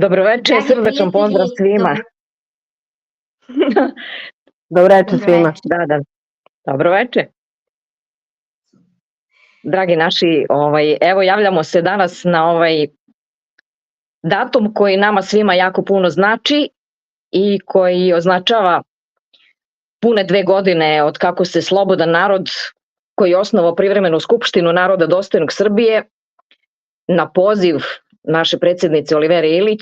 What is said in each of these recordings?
Dobroveče, Dragi srdačan pozdrav prijatelji, svima. Dobroveče svima. Da. Dobroveče. Dragi naši, evo javljamo se danas na ovaj datum koji nama svima jako puno znači i koji označava pune 2 godine od kako se slobodan narod koji je osnovao privremenu skupštinu naroda dostojnog Srbije na poziv naše predsjednice Olivere Ilić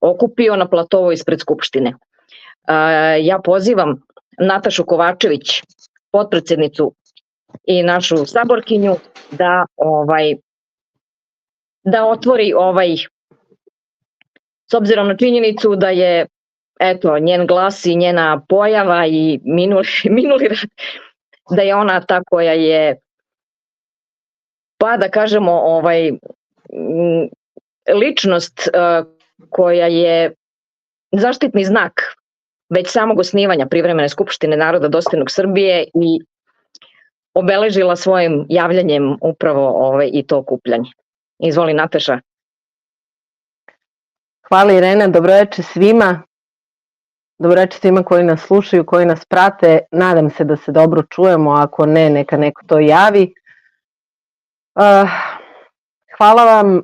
okupio na platovu ispred Skupštine. Ja pozivam Natašu Kovačević, potpredsednicu i našu saborkinju, da otvori s obzirom na činjenicu da je njen glas i njena pojava i minuli rad, da je ona ta koja je, pa da kažemo, ličnost koja je zaštitni znak već samog osnivanja privremene skupštine naroda dostojnog Srbije i obeležila svojim javljanjem upravo i to okupljanje. Izvoli, Nataša. Hvala Irena, dobroveče svima. Dobroveče svima koji nas slušaju, koji nas prate. Nadam se da se dobro čujemo, ako ne, neka neko to javi. Hvala vam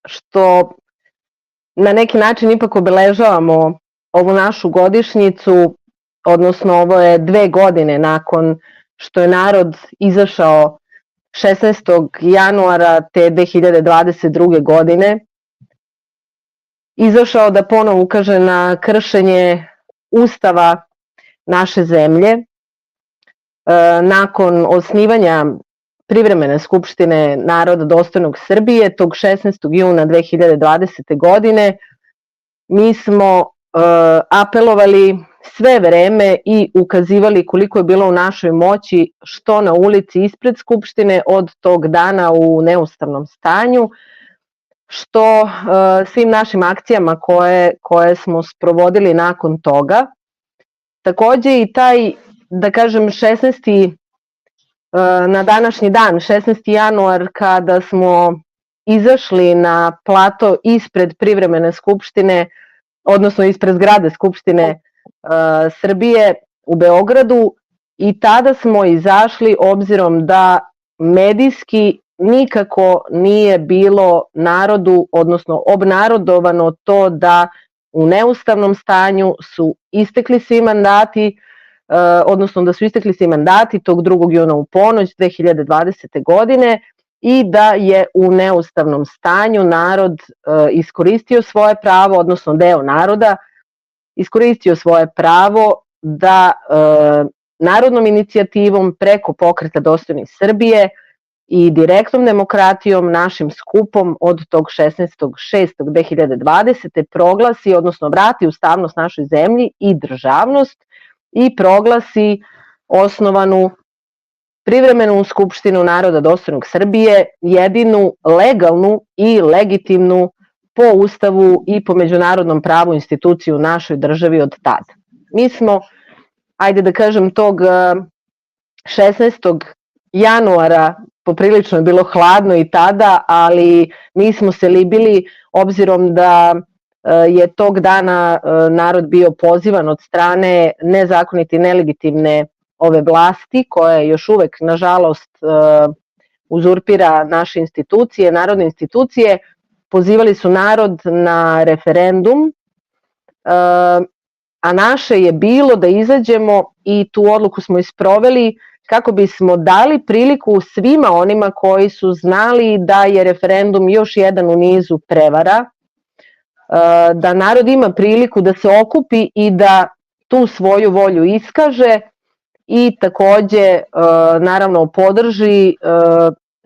što na neki način ipak obeležavamo ovu našu godišnjicu, odnosno ovo je 2 godine nakon što je narod izašao 16. januara te 2022. godine, izašao da ponovo ukaže na kršenje Ustava naše zemlje. Nakon osnivanja privremene skupštine naroda dostojnog Srbije tog 16. juna 2020. godine, mi smo apelovali sve vreme i ukazivali koliko je bilo u našoj moći, što na ulici ispred Skupštine od tog dana u neustavnom stanju, što svim našim akcijama koje smo sprovodili nakon toga. Takođe i taj, da kažem, 16. na današnji dan, 16. januar, kada smo izašli na plato ispred privremene skupštine, odnosno ispred zgrade Skupštine Srbije u Beogradu, i tada smo izašli obzirom da medijski nikako nije bilo narodu, odnosno obnarodovano to da u neustavnom stanju su istekli svi mandati, odnosno da su istekli svi mandati tog 2. juna u ponoć 2020. godine i da je u neustavnom stanju narod iskoristio svoje pravo, odnosno deo naroda iskoristio svoje pravo da narodnom inicijativom preko Pokreta dostojnih Srbije i direktnom demokratijom, našim skupom od tog 16.6.2020. proglasi, odnosno vrati ustavnost našoj zemlji i državnost i proglasi osnovanu privremenu skupštinu naroda dostojnog Srbije, jedinu legalnu i legitimnu po Ustavu i po međunarodnom pravu instituciju u našoj državi od tada. Mi smo, ajde da kažem, tog 16. januara, poprilično je bilo hladno i tada, ali nismo se libili obzirom da je tog dana narod bio pozivan od strane nezakonite i nelegitimne ove vlasti, koja još uvek, nažalost, uzurpira naše institucije, narodne institucije. Pozivali su narod na referendum, a naše je bilo da izađemo i tu odluku smo isproveli kako bismo dali priliku svima onima koji su znali da je referendum još jedan u nizu prevara, da narod ima priliku da se okupi i da tu svoju volju iskaže i takođe naravno podrži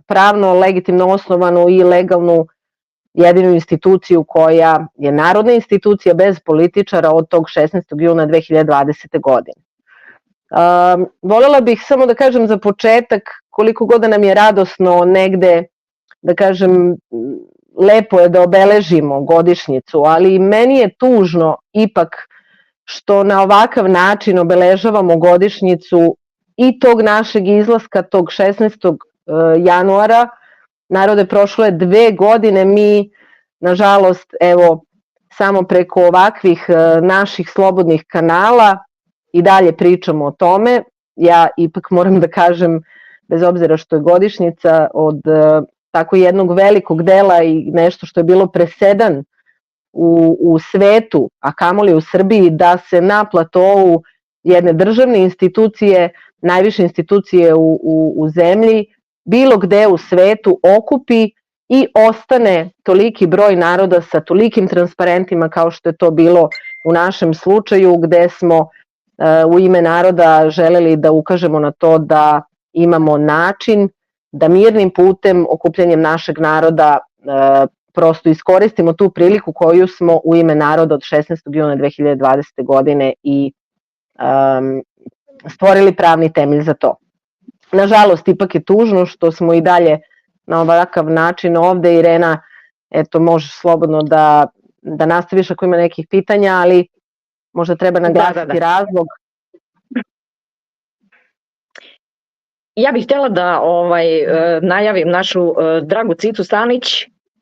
pravno legitimno osnovanu i legalnu jedinu instituciju koja je narodna institucija bez političara od tog 16. juna 2020. godine. Voljela bih samo da kažem za početak koliko god da nam je radosno negde, da kažem, lepo je da obeležimo godišnjicu, ali meni je tužno ipak što na ovakav način obeležavamo godišnjicu i tog našeg izlaska tog 16. januara. Narode, prošlo je 2 godine, mi Nažalost, evo, samo preko ovakvih naših slobodnih kanala i dalje pričamo o tome. Ja ipak moram da kažem, bez obzira što je godišnjica, od tako jednog velikog dela i nešto što je bilo presedan u svetu, a kamoli u Srbiji, da se na platovu jedne državne institucije, najviše institucije u zemlji, bilo gde u svetu okupi i ostane toliki broj naroda sa tolikim transparentima kao što je to bilo u našem slučaju, gde smo u ime naroda želeli da ukažemo na to da imamo način da mirnim putem, okupljanjem našeg naroda, prosto iskoristimo tu priliku koju smo u ime naroda od 16. juna 2020. godine i stvorili pravni temelj za to. Nažalost, ipak je tužno što smo i dalje na ovakav način ovde. Irena, eto, možeš slobodno da nastaviš ako ima nekih pitanja, ali možda treba naglasiti razlog. Ja bih htjela da najavim našu dragu Cicu Stanić,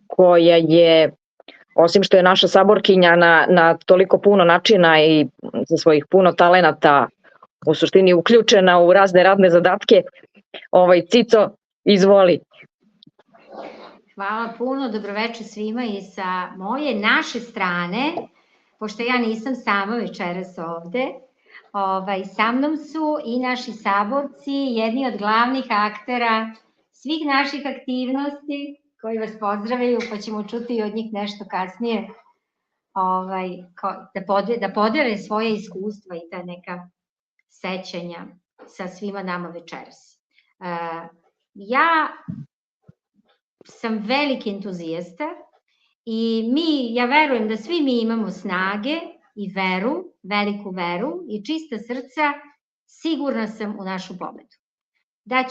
koja je, osim što je naša saborkinja na toliko puno načina i za svojih puno talenata u suštini uključena u razne radne zadatke. Cico, izvoli. Hvala puno, dobroveče svima i sa moje, naše strane, pošto ja nisam sama večeras ovde. Sa mnom su i naši saborci, jedni od glavnih aktera svih naših aktivnosti, koji vas pozdravljaju, pa ćemo čuti od njih nešto kasnije, da podele svoje iskustva i ta neka sećanja sa svima nama večeras. Ja sam veliki entuzijasta i ja verujem da svi mi imamo snage i veru, veliku veru i čista srca, sigurna sam u našu pobedu. Da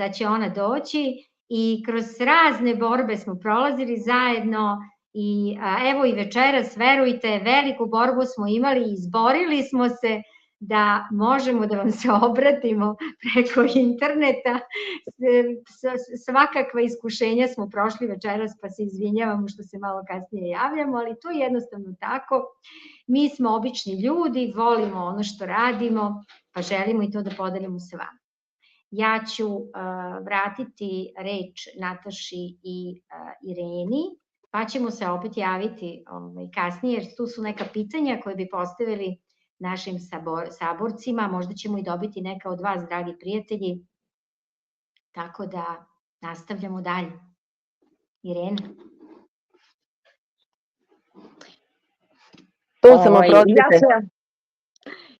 će ona doći i kroz razne borbe smo prolazili zajedno i evo i večeras, verujte, veliku borbu smo imali i izborili smo se da možemo da vam se obratimo preko interneta. Svakakva iskušenja smo prošli večeras, pa se izvinjavamo što se malo kasnije javljamo, ali to je jednostavno tako. Mi smo obični ljudi, volimo ono što radimo, pa želimo i to da podelimo sa vama. Ja ću vratiti reč Nataši i Ireni, pa ćemo se opet javiti kasnije, jer tu su neka pitanja koje bi postavili našim saborcima, možda ćemo i dobiti neka od vas, dragi prijatelji, tako da nastavljamo dalje. Irena.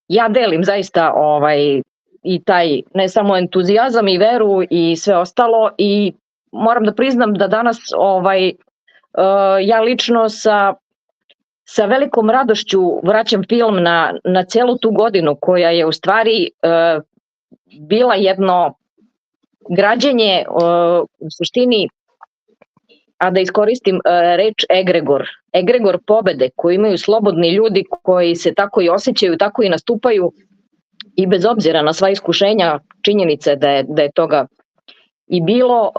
Ja delim zaista i taj ne samo entuzijazam i veru i sve ostalo i moram da priznam da danas ja lično sa velikom radošću vraćam film na celu tu godinu koja je u stvari bila jedno građenje u suštini, a da iskoristim reč egregor pobede koju imaju slobodni ljudi koji se tako i osjećaju, tako i nastupaju i bez obzira na sva iskušenja, činjenice da je toga i bilo.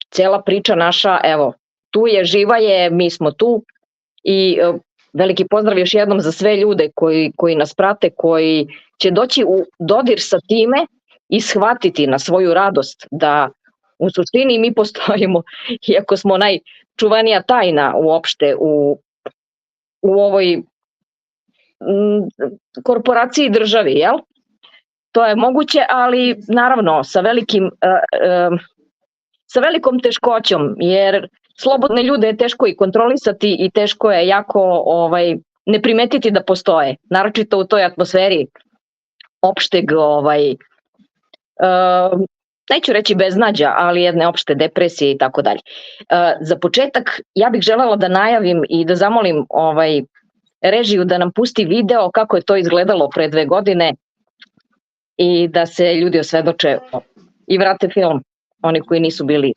Cela priča naša, evo, tu je, živa je, mi smo tu i veliki pozdrav još jednom za sve ljude koji nas prate, koji će doći u dodir sa time i shvatiti na svoju radost da u suštini mi postojimo, iako smo najčuvanija tajna uopšte u ovoj korporaciji državi, jel? To je moguće, ali naravno sa velikom teškoćom, jer slobodne ljude je teško i kontrolisati i teško je jako ne primetiti da postoje, naročito u toj atmosferi opšteg, neću reći beznađa, ali jedne opšte depresije i tako dalje. Za početak ja bih želela da najavim i da zamolim režiju da nam pusti video kako je to izgledalo pre 2 godine i da se ljudi osvedoče i vrate film, oni koji nisu bili,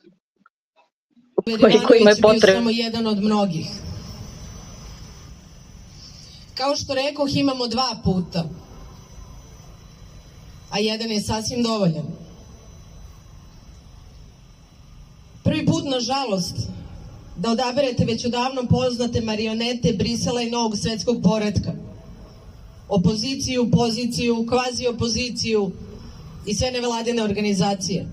kojima je potrebno. Bio samo jedan od mnogih. Kao što rekoh, imamo 2 puta, a jedan je sasvim dovoljan. Prvi put, nažalost, da odaberete već odavno poznate marionete Brisela i novog svetskog poretka. Opoziciju, poziciju, kvazi opoziciju i sve nevladine organizacije.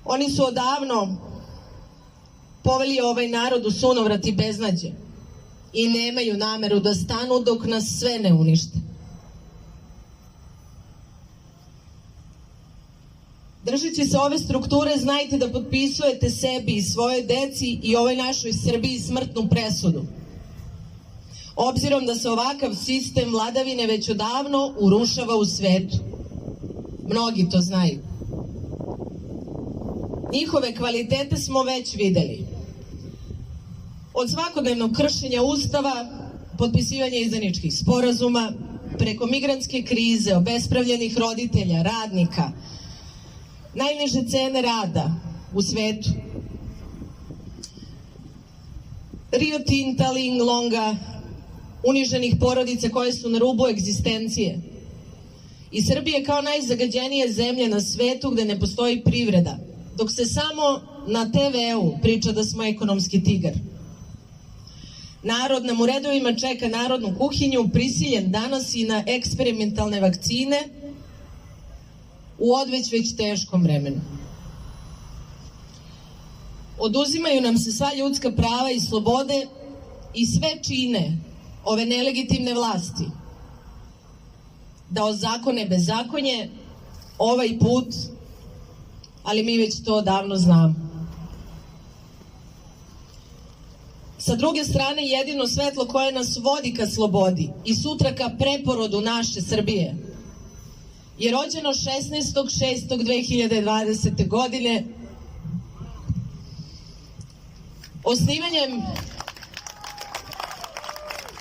Oni su odavno poveli ovaj narod u sunovrat i beznađe i nemaju nameru da stanu dok nas sve ne unište. Držeći se ove strukture, znajte da potpisujete sebi i svoje deci i ovoj našoj Srbiji smrtnu presudu. Obzirom da se ovakav sistem vladavine već odavno urušava u svetu. Mnogi to znaju. Njihove kvalitete smo već videli. Od svakodnevnog kršenja Ustava, potpisivanja izdajničkih sporazuma, preko migrantske krize, obespravljenih roditelja, radnika, najniže cene rada u svetu, Rio Tinta, Linglonga, uniženih porodica koje su na rubu egzistencije i Srbije kao najzagađenije zemlje na svetu gde ne postoji privreda, dok se samo na TV-u priča da smo ekonomski tigar. Narod nam u redovima čeka narodnu kuhinju, prisiljen danas i na eksperimentalne vakcine u već teškom vremenu. Oduzimaju nam se sva ljudska prava i slobode i sve čine ove nelegitimne vlasti da ozakone bezakonje ovaj put, ali mi već to davno znamo. Sa druge strane, jedino svetlo koje nas vodi ka slobodi i sutra ka preporodu naše Srbije je rođeno 16.6.2020. godine osnivanjem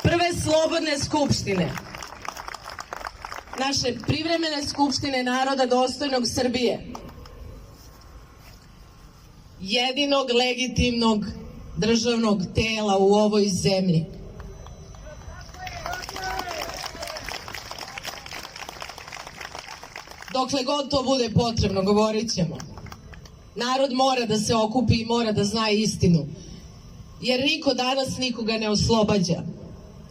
prve slobodne skupštine, naše privremene skupštine naroda dostojnog Srbije, jedinog legitimnog državnog tela u ovoj zemlji. Dokle god to bude potrebno, govorit ćemo. Narod mora da se okupi i mora da zna istinu, jer niko danas nikoga ne oslobađa.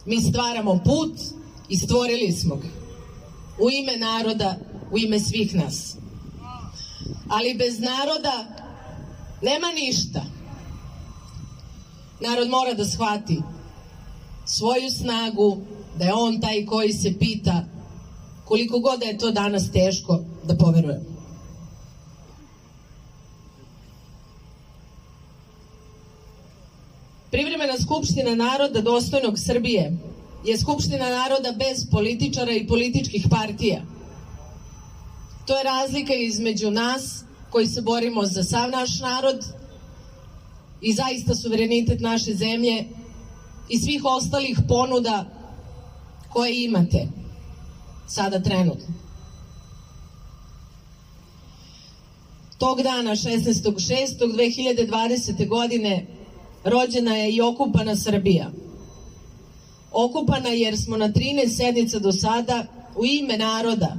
Mi stvaramo put i stvorili smo ga. U ime naroda, u ime svih nas. Ali bez naroda nema ništa. Narod mora da shvati svoju snagu, da je on taj koji se pita koliko god da je to danas teško da poverujemo. Privremena skupština naroda dostojnog Srbije je skupština naroda bez političara i političkih partija. To je razlika između nas koji se borimo za sav naš narod i zaista suverenitet naše zemlje i svih ostalih ponuda koje imate sada trenutno. Tog dana, 16.6.2020. godine, rođena je i okupana Srbija. Okupana jer smo na 13 sednica do sada u ime naroda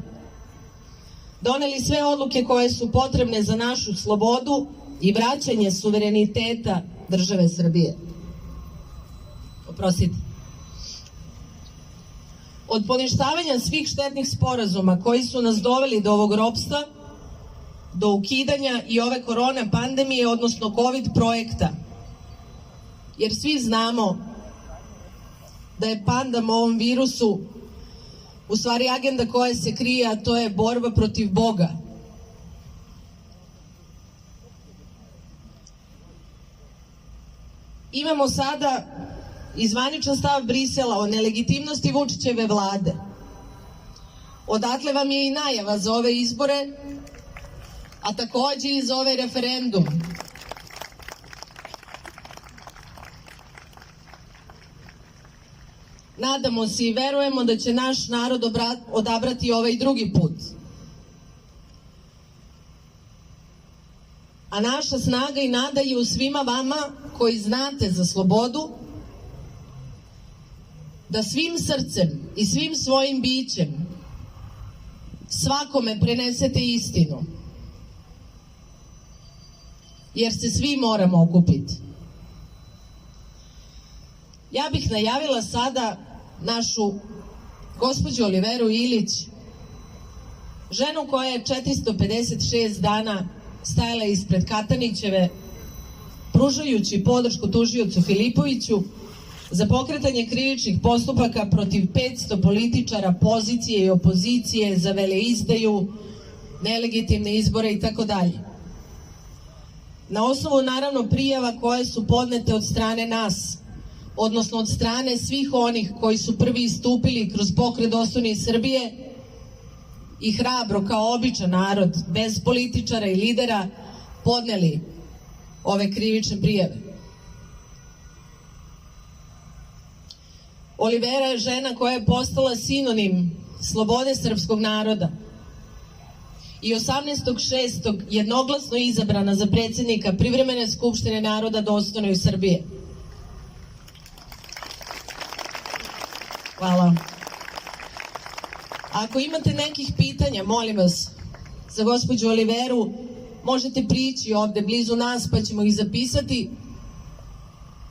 doneli sve odluke koje su potrebne za našu slobodu i vraćanje suvereniteta države Srbije. Oprostite. Od poništavanja svih štetnih sporazuma koji su nas doveli do ovog ropstva, do ukidanja i ove korona pandemije, odnosno COVID projekta, jer svi znamo da je pandam ovom virusu u stvari agenda koja se krije, a to je borba protiv Boga. Imamo sada i zvaničan stav Brisela o nelegitimnosti Vučićeve vlade. Odatle vam je i najava za ove izbore, a takođe i za ovaj referendum. Nadamo se i verujemo da će naš narod odabrati ovaj drugi put. A naša snaga i nada je u svima vama koji znate za slobodu, da svim srcem i svim svojim bićem svakome prenesete istinu. jer se svi moramo okupiti. Ja bih najavila sada našu gospođu Oliveru Ilić, ženu koja je 456 dana stajala ispred Katanićeve, pružajući podršku tužiocu Filipoviću za pokretanje krivičnih postupaka protiv 500 političara pozicije i opozicije za veleizdaju, nelegitimne izbore itd. Na osnovu naravno prijava koje su podnete od strane nas, odnosno od strane svih onih koji su prvi istupili kroz Pokret Dostojni Srbije i hrabro kao običan narod, bez političara i lidera, podneli ove krivične prijave. Olivera je žena koja je postala sinonim slobode srpskog naroda i 18.6. jednoglasno izabrana za predsjednika Privremene skupštine naroda Dostojne Srbije. Hvala. Ako imate nekih pitanja, molim vas, za gospođu Oliveru, možete prići ovde blizu nas pa ćemo ih zapisati.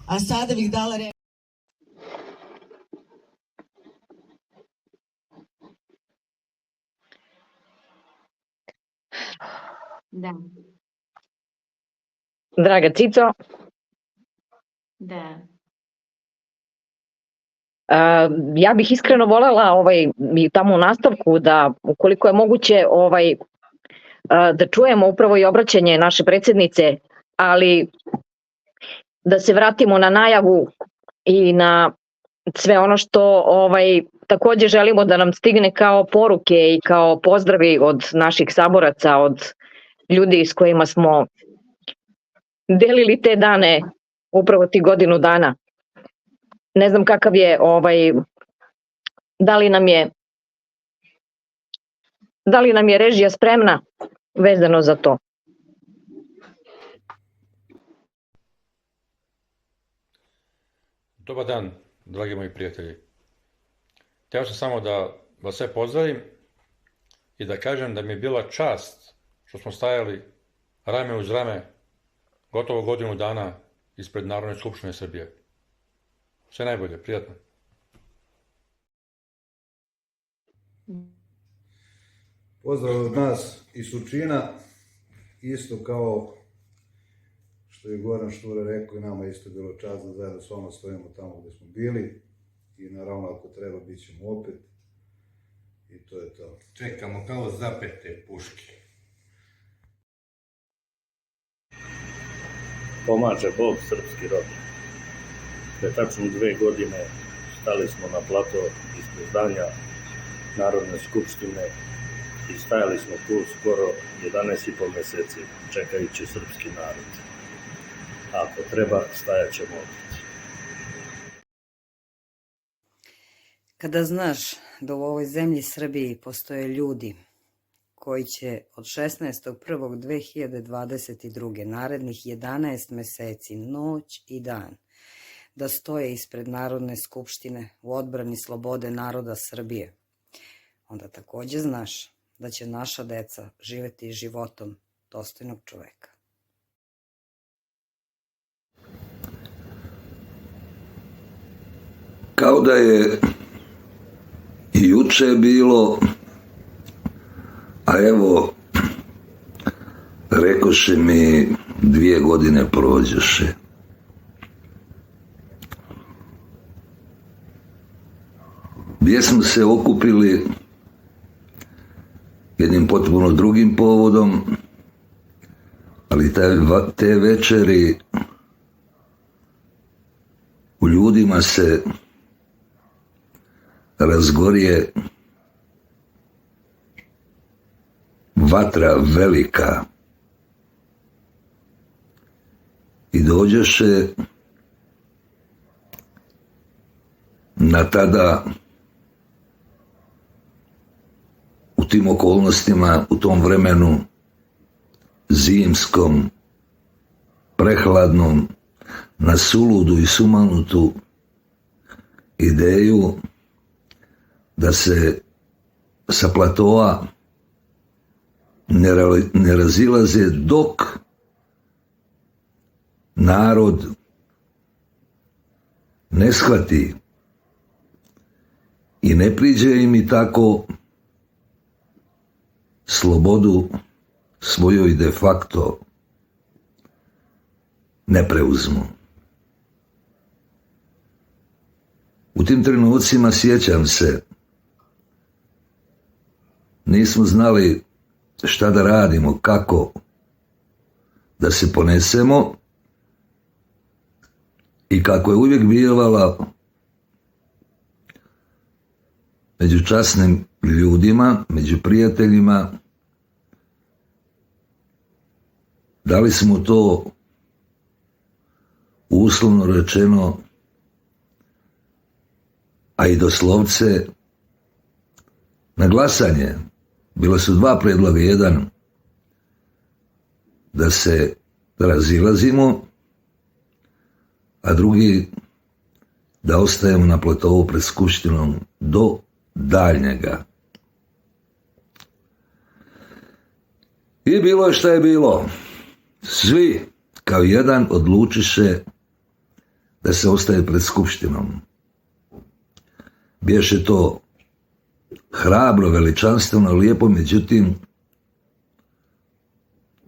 A sada bih dala reč. Da, Draga Cico, da. ja bih iskreno volela i tamo u nastavku da ukoliko je moguće da čujemo upravo i obraćanje naše predsjednice, ali da se vratimo na najavu i na sve ono što takođe želimo da nam stigne kao poruke i kao pozdravi od naših saboraca, od ljudi s kojima smo delili te dane, upravo ti godinu dana. Ne znam kakav je, da li nam je režija spremna vezano za to. Dobar dan, dragi moji prijatelji. Htio sam samo da vas sve pozdravim i da kažem da mi je bila čast što smo stajali rame uz rame gotovo godinu dana ispred Narodne skupštine Srbije. Sve najbolje, prijatno. Pozdrav od nas iz Surčina, isto kao što je Goran Šture rekao, i nama isto bilo čast da zajedno s vama stojimo tamo gde smo bili i naravno ako treba bit ćemo opet i to je to. Čekamo kao zapete puške. Pomaže Bog srpski rod. Pre tačno 2 godine stali smo na plato ispred zdanja Narodne skupštine i stajali smo tu skoro 11,5 meseci čekajući srpski narod. Ako treba, stajat ćemo opet. Kada znaš da u ovoj zemlji Srbiji postoje ljudi koji će od 16.1.2022. narednih 11 meseci, noć i dan, da stoje ispred Narodne skupštine u odbrani slobode naroda Srbije, onda takođe znaš da će naša deca živeti životom dostojnog čoveka. Kao da je i juče bilo, a evo, rekoše mi 2 godine prođeše. Gdje smo se okupili jednim potpuno drugim povodom, ali te večeri u ljudima se razgorje vatra velika i dođeše na tada u tim okolnostima, u tom vremenu zimskom, prehladnom, na suludu i sumanutu ideju da se sa platoa ne razilaze dok narod ne shvati i ne priđe im i tako slobodu svoju i de facto ne preuzmu. U tim trenucima sjećam se, nismo znali šta da radimo, kako da se ponesemo i kako je uvijek bivala među časnim ljudima, među prijateljima, dali smo to uslovno rečeno, a i doslovce, na glasanje. Bilo su dva predloga, jedan da se razilazimo, a drugi da ostajemo na platovu pred Skupštinom do daljnjega. I bilo je šta je bilo. Svi kao jedan odlučiše da se ostaje pred Skupštinom. Biješe to hrabro, veličanstveno, lijepo, međutim,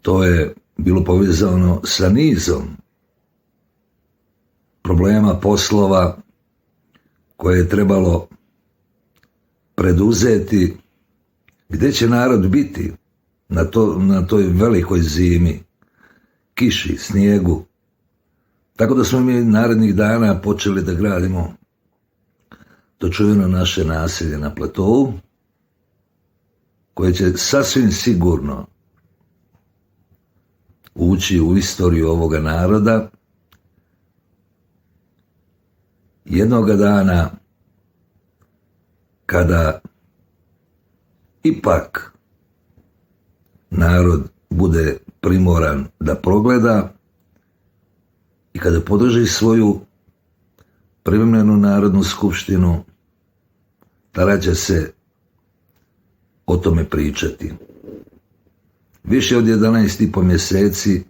to je bilo povezano sa nizom problema, poslova koje je trebalo preduzeti. Gdje će narod biti na toj velikoj zimi, kiši, snijegu? Tako da smo mi narednih dana počeli da gradimo to čuveno naše naselje na platovu, koje će sasvim sigurno ući u istoriju ovoga naroda. Jednoga dana kada ipak narod bude primoran da progleda i kada podrži svoju privremenu narodnu skupštinu, tada će se o tome pričati. Više od 11,5 mjeseci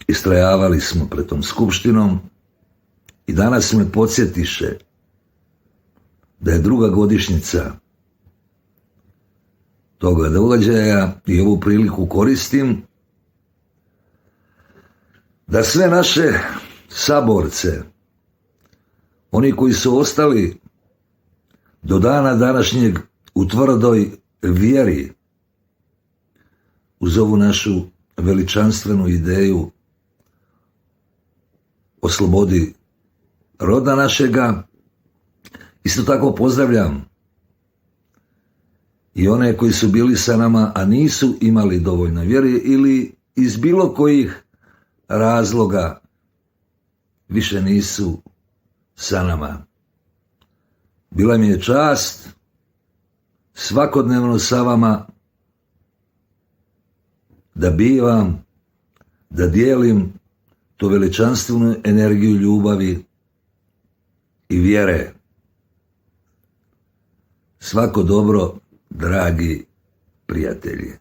istrajavali smo pred tom skupštinom i danas me podsjetiše da je 2. godišnjica toga događaja i ovu priliku koristim da sve naše saborce, oni koji su ostali do dana današnjeg u tvrdoj vjeri uz ovu našu veličanstvenu ideju o slobodi roda našega, isto tako pozdravljam i one koji su bili sa nama, a nisu imali dovoljno vjere ili iz bilo kojih razloga više nisu sa nama. Bila mi je čast svakodnevno sa vama da bivam, da dijelim tu veličanstvenu energiju ljubavi i vjere. Svako dobro, dragi prijatelji.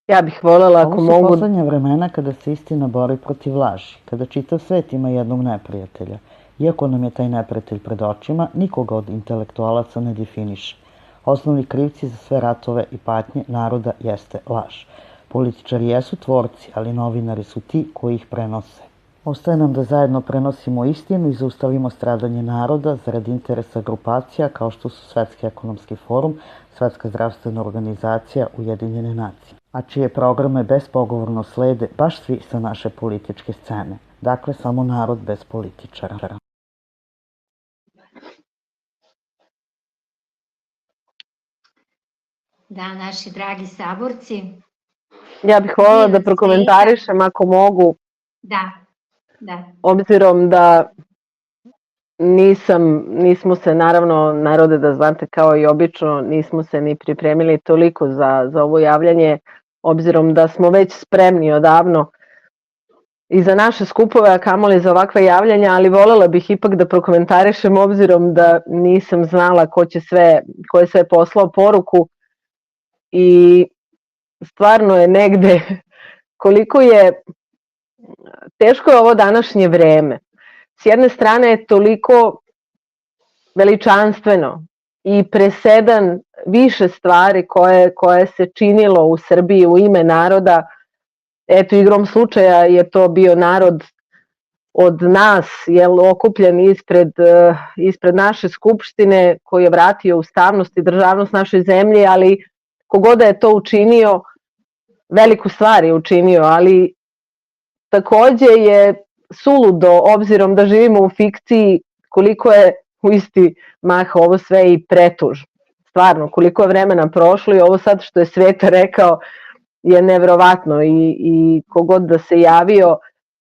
Ja bih voljela ako Ovo su mogu... poslednja vremena kada se istina bori protiv laži, kada čitav svet ima jednog neprijatelja. Iako nam je taj neprijatelj pred očima, nikoga od intelektualaca ne definiše. Osnovni krivci za sve ratove i patnje naroda jeste laž. Političari jesu tvorci, ali novinari su ti koji ih prenose. Ostaje nam da zajedno prenosimo istinu i zaustavimo stradanje naroda zarad interesa grupacija kao što su Svetski ekonomski forum, Svetska zdravstvena organizacija, Ujedinjene nacije, a čije programe bespogovorno slede baš svi sa naše političke scene. Dakle, samo narod bez političara. Da, naši dragi saborci. Ja bih voljela da prokomentarišem ako mogu. Da. Obzirom da nismo se, naravno, narode da znate kao i obično, nismo se ni pripremili toliko za ovo javljanje, obzirom da smo već spremni odavno. i za naše skupove, a kamoli za ovakva javljanja, ali volela bih ipak da prokomentarišem obzirom da nisam znala ko je sve poslao poruku i stvarno je negde koliko je teško je ovo današnje vreme. S jedne strane je toliko veličanstveno i presedan više stvari koje se činilo u Srbiji u ime naroda. Eto, igrom slučaja je to bio narod od nas, okupljen ispred naše skupštine, koji je vratio ustavnost i državnost našoj zemlji, ali kogoda je to učinio, veliku stvar je učinio, ali takođe je suludo, obzirom da živimo u fikciji, koliko je u isti mah ovo sve i pretužno. Stvarno, koliko je vremena prošlo i ovo sad što je Sveta rekao je neverovatno i kogod da se javio,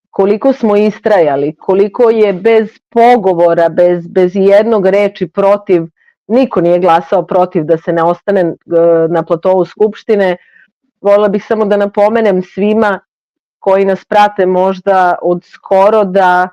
koliko smo istrajali, koliko je bez pogovora, bez jednog reči protiv, niko nije glasao protiv da se ne ostane na platovu Skupštine. Voljela bih samo da napomenem svima koji nas prate možda od skoro da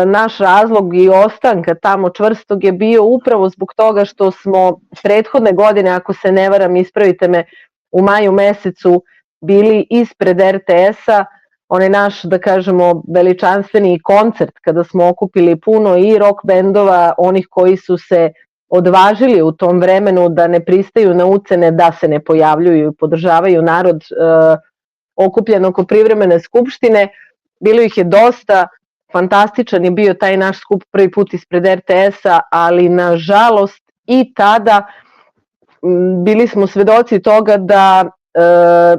naš razlog i ostanka tamo čvrstog je bio upravo zbog toga što smo prethodne godine, ako se ne varam, ispravite me, u maju mesecu bili ispred RTS-a, onaj naš, da kažemo, veličanstveni koncert kada smo okupili puno i rock bendova, onih koji su se odvažili u tom vremenu da ne pristaju na ucene, da se ne pojavljuju i podržavaju narod okupljen oko privremene skupštine. Bilo ih je dosta, fantastičan je bio taj naš skup prvi put ispred RTS-a, ali nažalost i tada bili smo svedoci toga da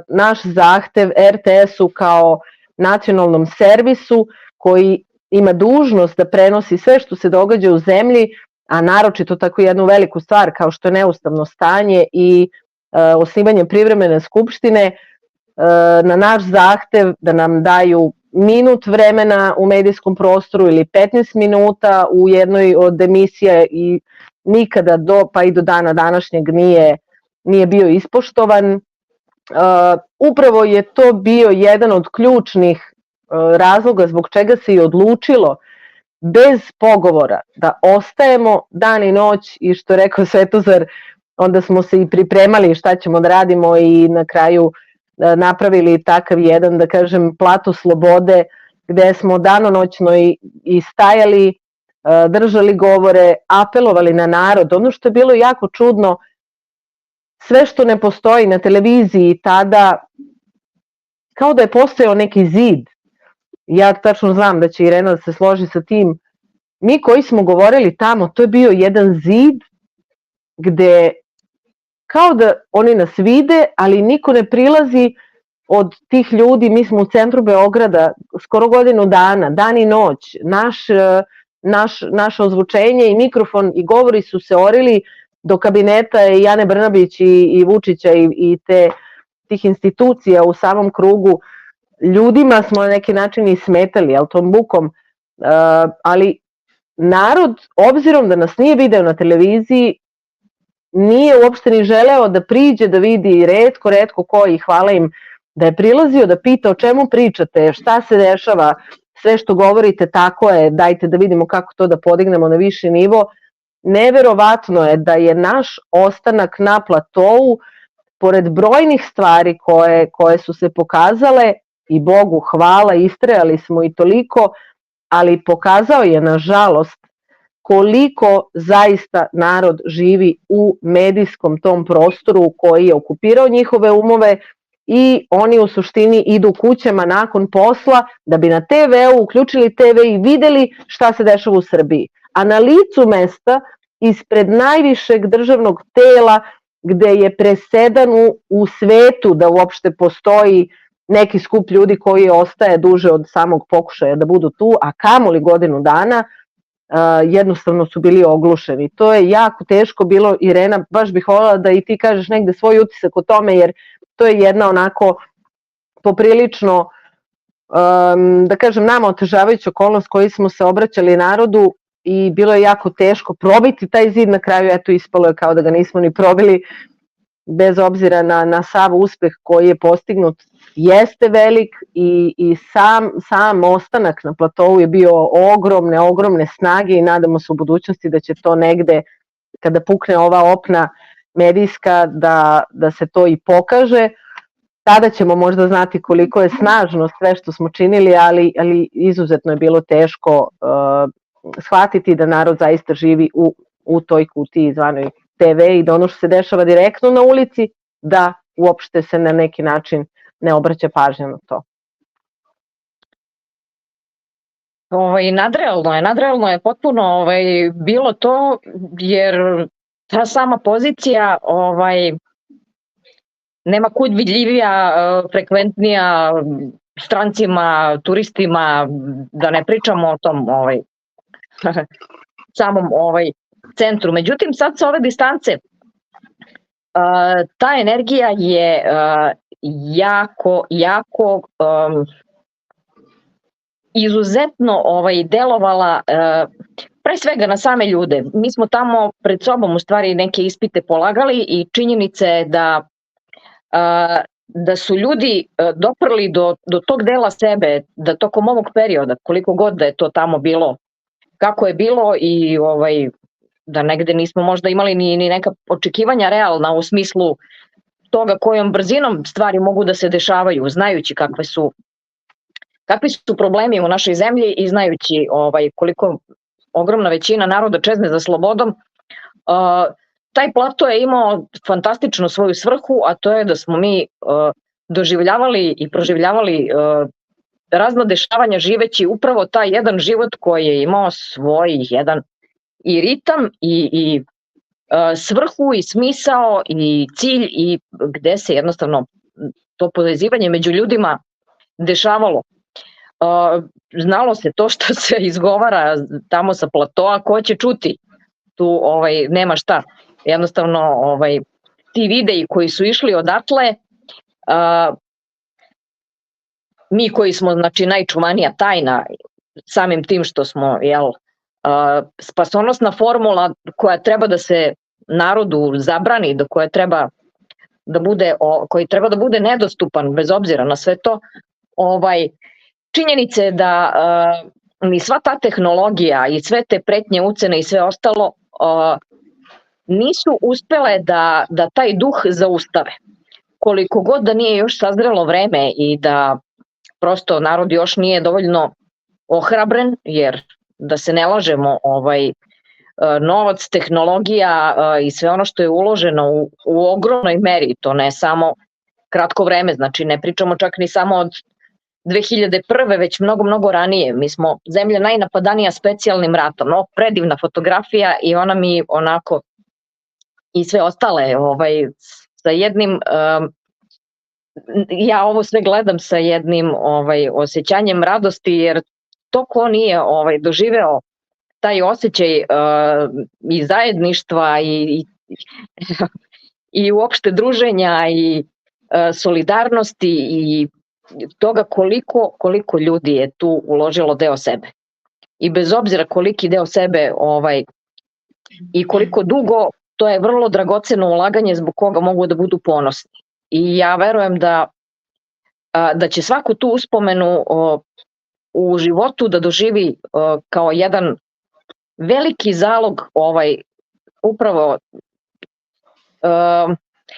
naš zahtev RTS-u kao nacionalnom servisu koji ima dužnost da prenosi sve što se događa u zemlji, a naročito tako jednu veliku stvar kao što je neustavno stanje i osnivanje privremene skupštine, na naš zahtev da nam daju minut vremena u medijskom prostoru ili 15 minuta u jednoj od emisija i nikada pa i do dana današnjeg nije bio ispoštovan. Upravo je to bio jedan od ključnih razloga zbog čega se i odlučilo bez pogovora da ostajemo dan i noć i što rekao Svetozar, onda smo se i pripremali šta ćemo da radimo i na kraju napravili takav jedan, da kažem, plato slobode gde smo danonoćno i stajali, držali govore, apelovali na narod. Ono što je bilo jako čudno, sve što ne postoji na televiziji tada, kao da je postojao neki zid. Ja tačno znam da će Irena da se složi sa tim. Mi koji smo govorili tamo, to je bio jedan zid gde kao da oni nas vide, ali niko ne prilazi od tih ljudi. Mi smo u centru Beograda skoro godinu dana, dan i noć. Naše ozvučenje i mikrofon i govori su se orili do kabineta i Ane Brnabić i Vučića i tih institucija u samom krugu. Ljudima smo na neki način i smetali, tom bukom, ali narod, obzirom da nas nije video na televiziji, nije uopšte ni želeo da priđe da vidi, retko ko, i hvala im da je prilazio da pita o čemu pričate, šta se dešava, sve što govorite tako je, dajte da vidimo kako to da podignemo na viši nivo. Neverovatno je da je naš ostanak na platovu, pored brojnih stvari koje su se pokazale, i Bogu hvala, istrajali smo i toliko, ali pokazao je nažalost koliko zaista narod živi u medijskom tom prostoru koji je okupirao njihove umove i oni u suštini idu kućama nakon posla da bi na TV-u uključili TV i videli šta se dešava u Srbiji. A na licu mesta, ispred najvišeg državnog tela gde je presedan u svetu da uopšte postoji neki skup ljudi koji ostaje duže od samog pokušaja da budu tu, a kamoli godinu dana, jednostavno su bili oglušeni. To je jako teško bilo. Irena, baš bih voljela da i ti kažeš negde svoj utisak o tome, jer to je jedna onako poprilično, da kažem, nama otežavajuća okolnost koji smo se obraćali narodu i bilo je jako teško probiti taj zid. Na kraju, eto, ispalo je kao da ga nismo ni probili, bez obzira na sav uspeh koji je postignut, jeste velik i sam ostanak na platovu je bio ogromne snage i nadamo se u budućnosti da će to negde, kada pukne ova opna medijska, da se to i pokaže. Tada ćemo možda znati koliko je snažno sve što smo činili, ali izuzetno je bilo teško shvatiti da narod zaista živi u toj kutiji zvanoj TV i da ono što se dešava direktno na ulici, da uopšte se na neki način ne obraća pažnja na to. Nadrealno je potpuno bilo to, jer ta sama pozicija nema kud vidljivija, frekventnija strancima, turistima, da ne pričamo o tom samom centru. Međutim, sad sa ove distance ta energija je jako izuzetno delovala pre svega na same ljude. Mi smo tamo pred sobom u stvari neke ispite polagali i činjenica je da su ljudi doprli do tog dela sebe, da tokom ovog perioda, koliko god da je to tamo bilo, kako je bilo i da negde nismo možda imali ni neka očekivanja realna u smislu toga kojom brzinom stvari mogu da se dešavaju, znajući kakvi su problemi u našoj zemlji i znajući koliko ogromna većina naroda čezne za slobodom. Taj plato je imao fantastičnu svoju svrhu, a to je da smo mi doživljavali i proživljavali razna dešavanja živeći upravo taj jedan život koji je imao svoj jedan i ritam i svrhu i smisao i cilj i gde se jednostavno to povezivanje među ljudima dešavalo. Znalo se to što se izgovara tamo sa platoa, ko će čuti, tu nema šta. Jednostavno ti videi koji su išli odatle, mi koji smo znači najčuvanija tajna samim tim što smo spasonosna formula koja treba da se narodu zabrani, do koje treba koji treba da bude nedostupan bez obzira na sve to, činjenica je da ni sva ta tehnologija i sve te pretnje, ucene i sve ostalo nisu uspele da taj duh zaustave. Koliko god da nije još sazrelo vreme i da prosto narod još nije dovoljno ohrabren, jer da se ne lažemo, novac, tehnologija i sve ono što je uloženo u ogromnoj meri, to ne samo kratko vreme, znači ne pričamo čak ni samo od 2001. već mnogo ranije. Mi smo zemlja najnapadanija specijalnim ratom. Predivna fotografija i ona mi onako i sve ostale sa jednim, ja ovo sve gledam sa jednim osjećanjem radosti, jer to ko nije doživeo taj osjećaj i zajedništva i uopšte druženja i solidarnosti i toga koliko ljudi je tu uložilo deo sebe. I bez obzira koliki deo sebe i koliko dugo, to je vrlo dragoceno ulaganje zbog koga mogu da budu ponosni. I ja verujem da će svaku tu uspomenu u životu da doživi kao jedan veliki zalog, upravo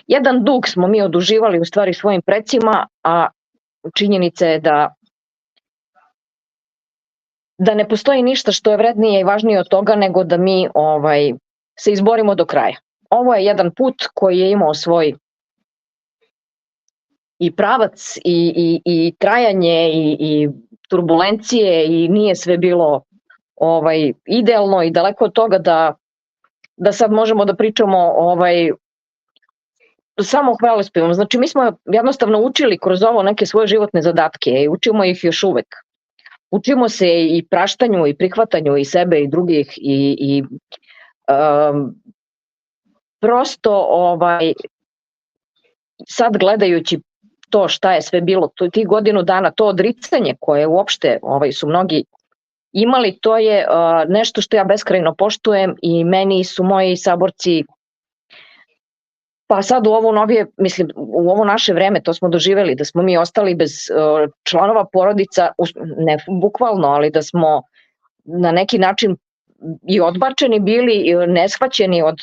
jedan dug smo mi oduživali u stvari svojim precima, a činjenica je da ne postoji ništa što je vrednije i važnije od toga nego da mi se izborimo do kraja. Ovo je jedan put koji je imao svoj i pravac i trajanje i turbulencije i nije sve bilo idealno i daleko od toga da sad možemo da pričamo samo hvalospevom. Znači mi smo jednostavno učili kroz ovo neke svoje životne zadatke i učimo ih još uvek. Učimo se i praštanju i prihvatanju i sebe i drugih i prosto sad gledajući to šta je sve bilo tih godinu dana, to odricanje koje uopšte su mnogi imali, to je nešto što ja beskrajno poštujem i meni su moji saborci Pa sad u ovo novije, mislim, u ovo naše vreme to smo doživeli, da smo mi ostali bez članova porodica, ne bukvalno, ali da smo na neki način i odbačeni bili i neshvaćeni od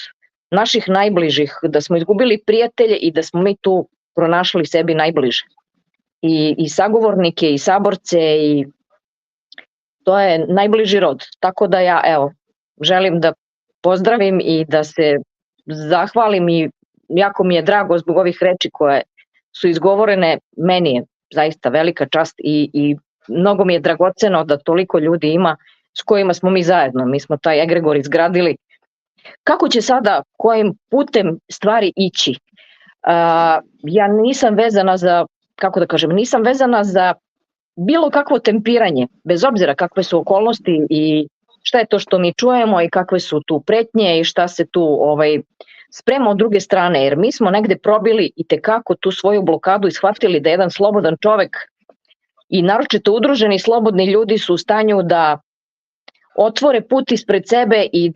naših najbližih, da smo izgubili prijatelje i da smo mi tu pronašli sebi najbliže. I sagovornike i saborce i to je najbliži rod. Tako da ja, evo, želim da pozdravim i da se zahvalim i jako mi je drago zbog ovih reči koje su izgovorene, meni je zaista velika čast i mnogo mi je dragoceno da toliko ljudi ima s kojima smo mi zajedno, mi smo taj egregor izgradili. Kako će sada, kojim putem stvari ići? Ja nisam vezana za, kako da kažem, nisam vezana za bilo kakvo tempiranje, bez obzira kakve su okolnosti i šta je to što mi čujemo i kakve su tu pretnje i šta se tu sprema od druge strane, jer mi smo negde probili i tekako tu svoju blokadu i shvatili da jedan slobodan čovek i naročito udruženi slobodni ljudi su u stanju da otvore put ispred sebe i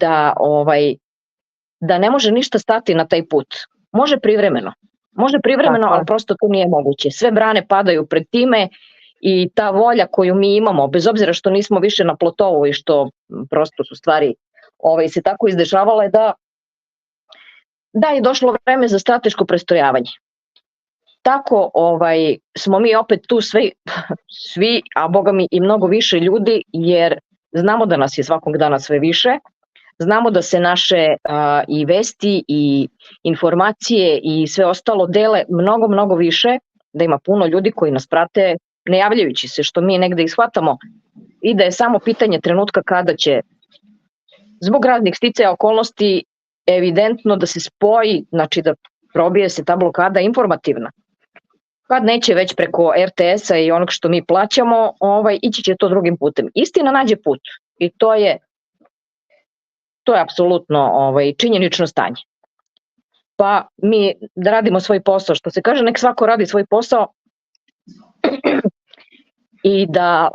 da ne može ništa stati na taj put. Može privremeno, ali prosto to nije moguće. Sve brane padaju pred time i ta volja koju mi imamo, bez obzira što nismo više na plotovu i što prosto su stvari se tako izdešavale, da je došlo vreme za strateško prestojavanje. Tako smo mi opet tu svi, a boga mi i mnogo više ljudi, jer znamo da nas je svakog dana sve više, znamo da se naše i vesti i informacije i sve ostalo dele mnogo, mnogo više, da ima puno ljudi koji nas prate ne javljajući se, što mi negde ishvatamo i da je samo pitanje trenutka kada će zbog raznih sticaja okolnosti evidentno da se spoji, znači da probije se ta blokada informativna. Kad neće već preko RTS-a i onog što mi plaćamo, ići će to drugim putem. Istina nađe put i to je apsolutno činjenično stanje. Pa mi da radimo svoj posao, što se kaže, nek svako radi svoj posao i da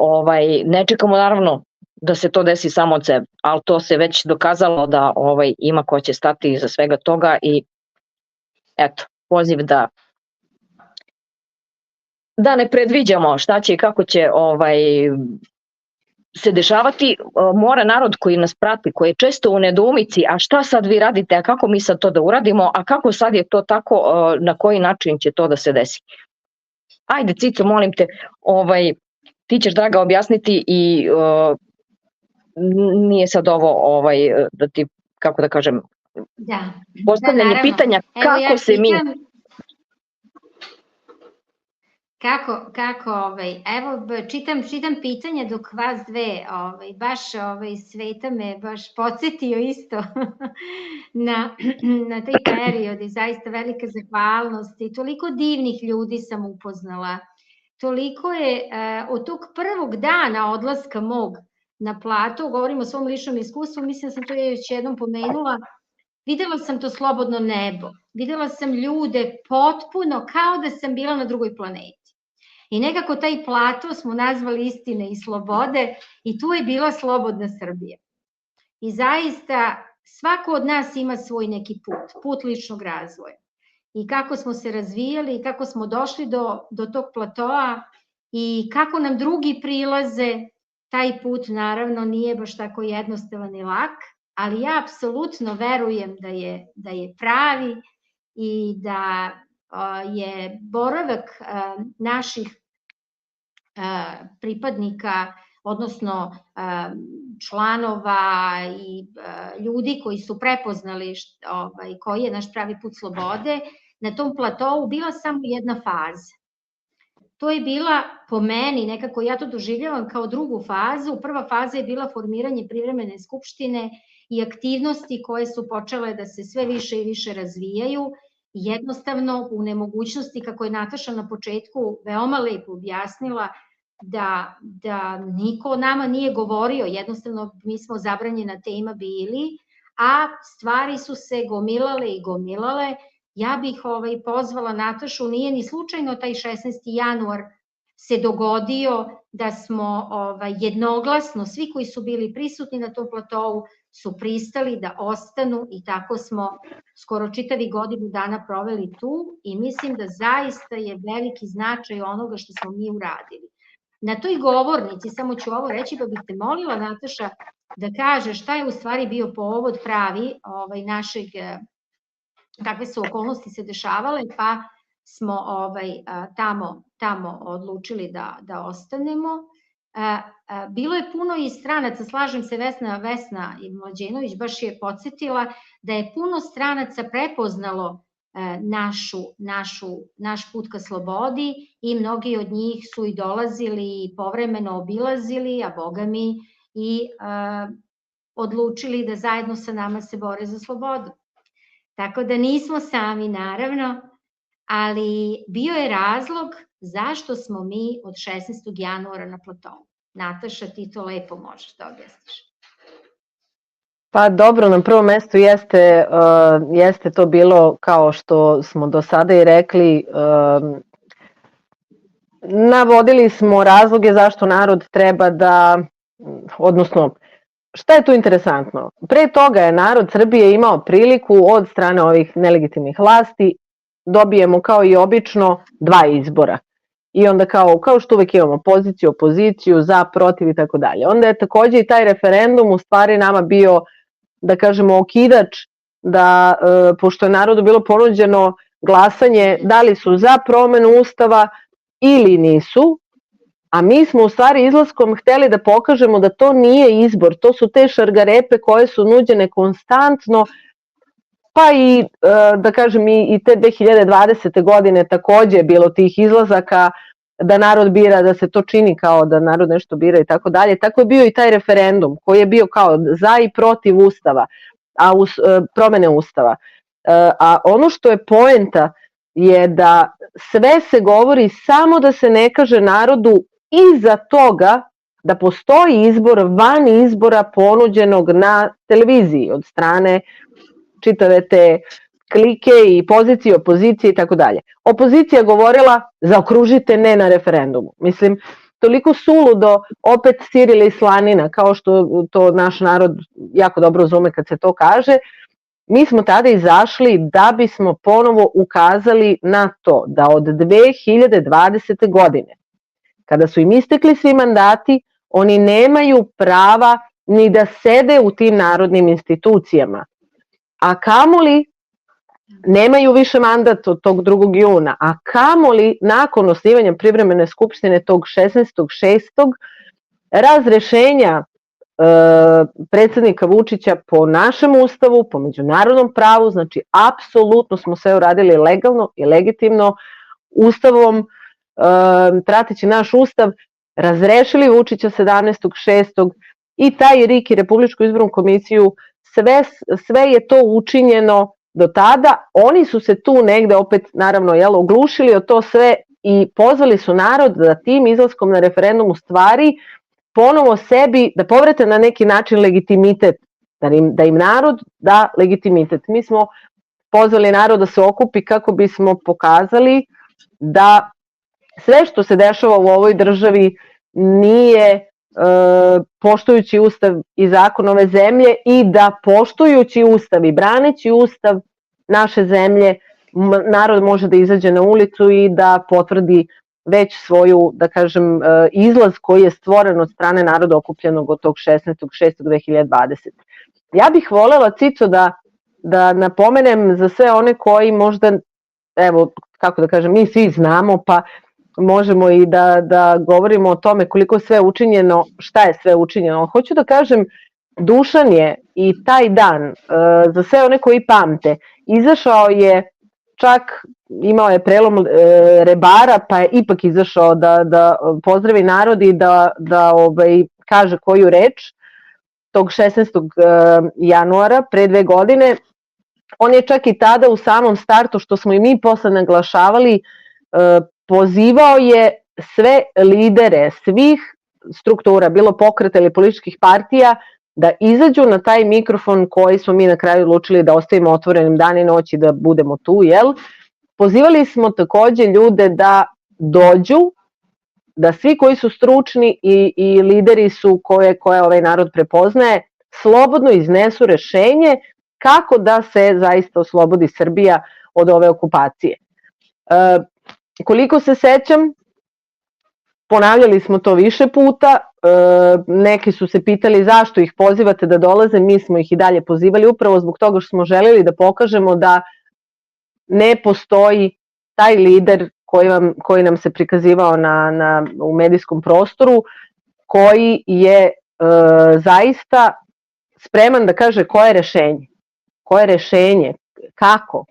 ne čekamo naravno da se to desi samo od sebe, ali to se već dokazalo da ima ko će stati iza svega toga i eto, poziv da ne predviđamo šta će i kako će se dešavati. Mora narod koji nas prati, koji je često u nedoumici, a šta sad vi radite, a kako mi sad to da uradimo, a kako sad je to tako, na koji način će to da se desi. Ajde Cico, molim te, ti ćeš Draga objasniti i nije sad ovo da ti, kako da kažem, postavljanje pitanja kako se mi... Evo, čitam pitanje dok vas dve, baš Sveta me baš podsjetio isto na taj period i zaista velika zahvalnost i toliko divnih ljudi sam upoznala. Toliko je od tog prvog dana odlaska mog na plato, govorim o svom ličnom iskustvu, mislim da sam to još jednom pomenula, videla sam to slobodno nebo, videla sam ljude potpuno kao da sam bila na drugoj planeti. I nekako taj plato smo nazvali Istine i slobode i tu je bila slobodna Srbija. I zaista svako od nas ima svoj neki put ličnog razvoja. I kako smo se razvijali i kako smo došli do tog platoa i kako nam drugi prilaze, taj put naravno nije baš tako jednostavan i lak, ali ja apsolutno verujem da je pravi i da je boravak naših pripadnika, odnosno članova i ljudi koji su prepoznali koji je naš pravi put slobode, na tom platou bila samo jedna faza. To je bila, po meni, nekako ja to doživljavam kao drugu fazu. Prva faza je bila formiranje privremene skupštine i aktivnosti koje su počele da se sve više i više razvijaju. Jednostavno, u nemogućnosti, kako je Nataša na početku veoma lepo objasnila, da niko nama nije govorio, jednostavno mi smo zabranjena tema bili, a stvari su se gomilale i gomilale. Ja bih pozvala Natašu, nije ni slučajno taj 16. januar se dogodio da smo jednoglasno, svi koji su bili prisutni na tom platovu, su pristali da ostanu i tako smo skoro čitavi godinu dana proveli tu i mislim da zaista je veliki značaj onoga što smo mi uradili. Na toj govornici, samo ću ovo reći, pa bih te molila, Nataša, da kaže šta je u stvari bio povod pravi našeg, kakve su okolnosti se dešavale, pa smo tamo odlučili da ostanemo. Bilo je puno i stranaca, slažem se, Vesna Mlađenović baš je podsjetila da je puno stranaca prepoznalo naš put ka slobodi i mnogi od njih su i dolazili i povremeno obilazili, a boga mi i odlučili da zajedno sa nama se bore za slobodu. Tako da nismo sami, naravno, ali bio je razlog zašto smo mi od 16. januara na platovu. Nataša, ti to lepo možeš da objasniš. Pa dobro, na prvom mestu jeste to bilo, kao što smo do sada i rekli, navodili smo razloge zašto narod treba da, odnosno, šta je tu interesantno? Pre toga je narod Srbije imao priliku od strane ovih nelegitimnih vlasti, dobijemo kao i obično 2 izbora. I onda kao što uvek imamo poziciju, opoziciju, za, protiv i tako dalje. Onda je takođe i taj referendum u stvari nama bio, da kažemo, okidač da, pošto je narodu bilo ponuđeno glasanje da li su za promenu Ustava ili nisu, a mi smo u stvari izlaskom hteli da pokažemo da to nije izbor, to su te šargarepe koje su nuđene konstantno, pa i, da kažem, i te 2020. godine takođe je bilo tih izlazaka da narod bira, da se to čini kao da narod nešto bira i tako dalje. Tako je bio i taj referendum koji je bio kao za i protiv Ustava, promene Ustava. A ono što je poenta je da sve se govori samo da se ne kaže narodu iza toga da postoji izbor van izbora ponuđenog na televiziji od strane čitave te klike i pozicije, opozicije i tako dalje. Opozicija govorila zaokružite ne na referendumu. Mislim, toliko suludo opet Sirila i Slanina, kao što to naš narod jako dobro razume kad se to kaže. Mi smo tada izašli da bismo ponovo ukazali na to da od 2020. godine, kada su im istekli svi mandati, oni nemaju prava ni da sede u tim narodnim institucijama. A kamoli nemaju više mandat od tog 2. juna, a kamoli nakon osnivanja privremene skupštine tog 16.6. razrešenja predsednika Vučića po našem ustavu, po međunarodnom pravu, znači apsolutno smo sve uradili legalno i legitimno, ustavom, prateći naš ustav, razrešili Vučića 17.6. i taj RIK i Republičku izbornu komisiju, sve je to učinjeno do tada. Oni su se tu negde opet, naravno, oglušili od to sve i pozvali su narod da tim izlaskom na referendum u stvari ponovo sebi, da povrate na neki način legitimitet, da im narod da legitimitet. Mi smo pozvali narod da se okupi kako bismo pokazali da sve što se dešava u ovoj državi nije poštujući ustav i zakon ove zemlje i da poštujući ustav i braneći ustav naše zemlje narod može da izađe na ulicu i da potvrdi već svoju, da kažem, izlaz koji je stvoren od strane naroda okupljenog od tog 16.6.2020. Ja bih volela, Cico, da napomenem za sve one koji možda, evo, kako da kažem, mi svi znamo, pa možemo i da govorimo o tome koliko je sve učinjeno, šta je sve učinjeno. Hoću da kažem, Dušan je i taj dan, za sve one koji pamte, izašao je, čak imao je prelom rebara, pa je ipak izašao da pozdravi narod i da kaže koju reč tog 16. januara pre 2 godine. On je čak i tada u samom startu, što smo i mi posle naglašavali, pozivao je sve lidere svih struktura, bilo pokreta ili političkih partija, da izađu na taj mikrofon koji smo mi na kraju odlučili da ostavimo otvorenim dan i noć i da budemo tu, jel? Pozivali smo takođe ljude da dođu, da svi koji su stručni i lideri su koje ovaj narod prepoznaje, slobodno iznesu rešenje kako da se zaista oslobodi Srbija od ove okupacije. Koliko se sećam, ponavljali smo to više puta, neki su se pitali zašto ih pozivate da dolaze, mi smo ih i dalje pozivali upravo zbog toga što smo želeli da pokažemo da ne postoji taj lider koji nam se prikazivao u medijskom prostoru, koji je zaista spreman da kaže koje je rešenje. Koje je rešenje?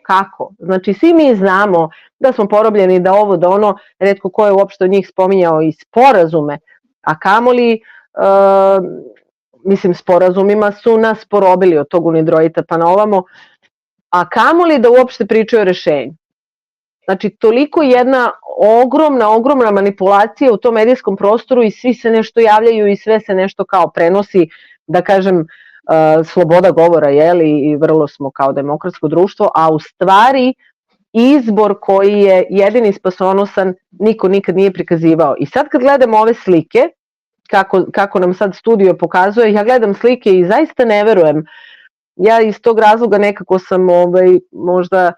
Kako? Znači, svi mi znamo da smo porobljeni, da ovo, da ono, retko ko je uopšte od njih spominjao i sporazume, a kamoli, mislim, sporazumima su nas porobili od tog Unidroita pa na ovamo, a kamoli da uopšte pričaju o rešenju. Znači, toliko jedna ogromna manipulacija u tom medijskom prostoru i svi se nešto javljaju i sve se nešto kao prenosi, da kažem, sloboda govora, i vrlo smo kao demokratsko društvo, a u stvari izbor koji je jedini spasonosan niko nikad nije prikazivao. I sad kad gledamo ove slike, kako nam sad studio pokazuje, ja gledam slike i zaista ne verujem. Ja iz tog razloga nekako sam možda,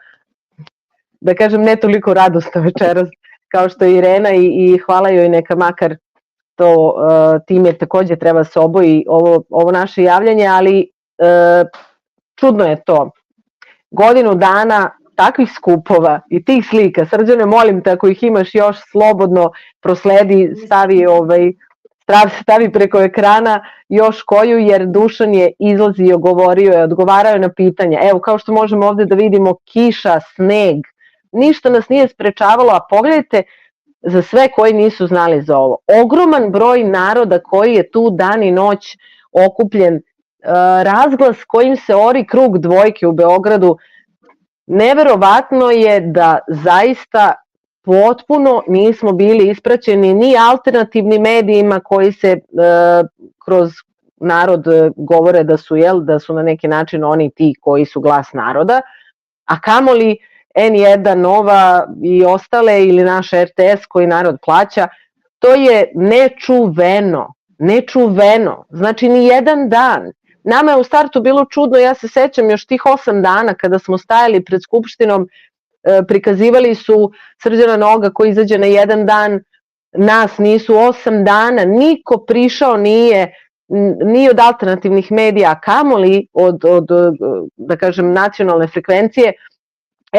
da kažem, ne toliko radosna večeras kao što je Irena i hvala joj, neka makar to time takođe treba se oboji ovo naše javljanje, ali čudno je to. Godinu dana takvih skupova i tih slika, Srđane, molim te, ako ih imaš još, slobodno prosledi, stavi preko ekrana još koju, jer Dušan je izlazio, govorio je, odgovarao je na pitanja. Evo, kao što možemo ovde da vidimo, kiša, sneg, ništa nas nije sprečavalo, a pogledajte, za sve koji nisu znali za ovo. Ogroman broj naroda koji je tu dan i noć okupljen, razglas kojim se ori krug dvojke u Beogradu, neverovatno je da zaista potpuno nismo bili ispraćeni ni alternativnim medijima koji se kroz narod govore da su na neki način oni ti koji su glas naroda, a kamoli N1, Nova i ostale ili naš RTS koji narod plaća. To je nečuveno, znači ni jedan dan. Nama je u startu bilo čudno, ja se sećam još tih 8 dana kada smo stajali pred Skupštinom, prikazivali su Srđana Noga koji izađe na jedan dan, nas nisu 8 dana, niko prišao nije ni od alternativnih medija, a kamoli od da kažem, nacionalne frekvencije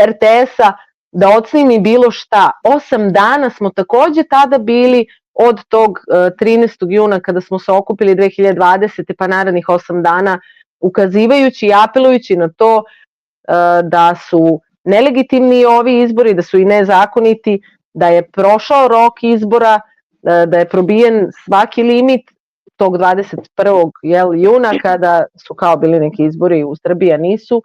RTS-a da odsnimi bilo šta. 8 dana smo takođe tada bili od tog 13. juna kada smo se okupili 2020. pa narednih 8 dana ukazivajući i apelujući na to da su nelegitimni ovi izbori, da su i nezakoniti, da je prošao rok izbora, da je probijen svaki limit tog 21. juna kada su kao bili neki izbori u Srbiji, a nisu.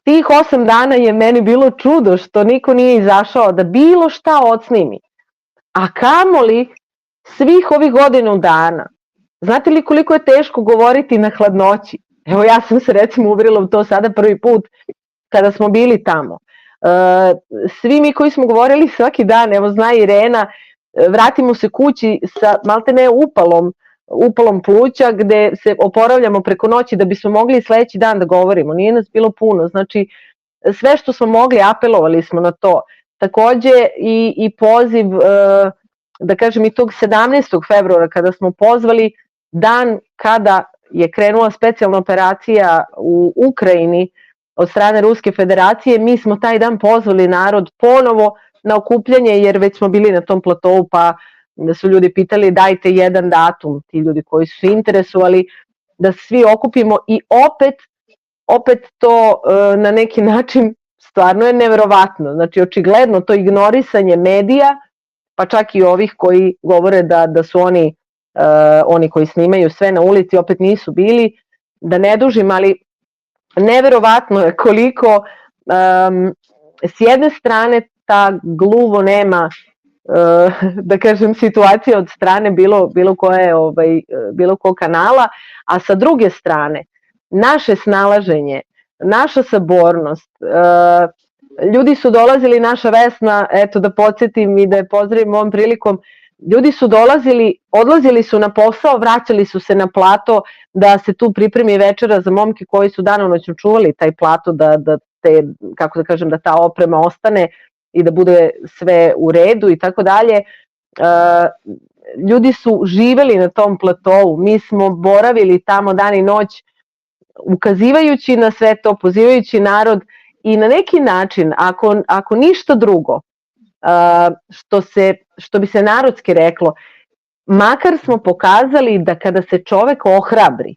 Tih 8 dana je meni bilo čudo što niko nije izašao da bilo šta odsnimi. A kamoli svih ovih godinu dana. Znate li koliko je teško govoriti na hladnoći? Evo, ja sam se recimo uverila u to sada prvi put kada smo bili tamo. Svi mi koji smo govorili svaki dan, evo zna Irena, vratimo se kući sa maltene upalom pluća gde se oporavljamo preko noći da bismo mogli sledeći dan da govorimo. Nije nas bilo puno, znači sve što smo mogli apelovali smo na to. Takođe i poziv, da kažem, i tog 17. februara kada smo pozvali dan kada je krenula specijalna operacija u Ukrajini od strane Ruske federacije, mi smo taj dan pozvali narod ponovo na okupljanje, jer već smo bili na tom platovu, pa da su ljudi pitali dajte jedan datum, ti ljudi koji su se interesovali, da svi okupimo i opet to na neki način stvarno je neverovatno. Znači, očigledno to ignorisanje medija, pa čak i ovih koji govore da su oni koji snimaju sve na ulici, opet nisu bili, da ne dužim, ali neverovatno je koliko s jedne strane ta gluvo nema, da kažem, situacija od strane bilo kog kanala, a sa druge strane naše snalaženje, naša sabornost, ljudi su dolazili, naša Vesna, eto da podsjetim i da je pozdravim ovom prilikom, Ljudi su dolazili, odlazili su na posao, vraćali su se na plato da se tu pripremi večera za momke koji su danonoćno čuvali taj plato, da ta oprema ostane i da bude sve u redu i tako dalje. Ljudi su živeli na tom platovu, mi smo boravili tamo dan i noć ukazivajući na sve to, pozivajući narod i na neki način, ako ništa drugo, što bi se narodski reklo, makar smo pokazali da kada se čovek ohrabri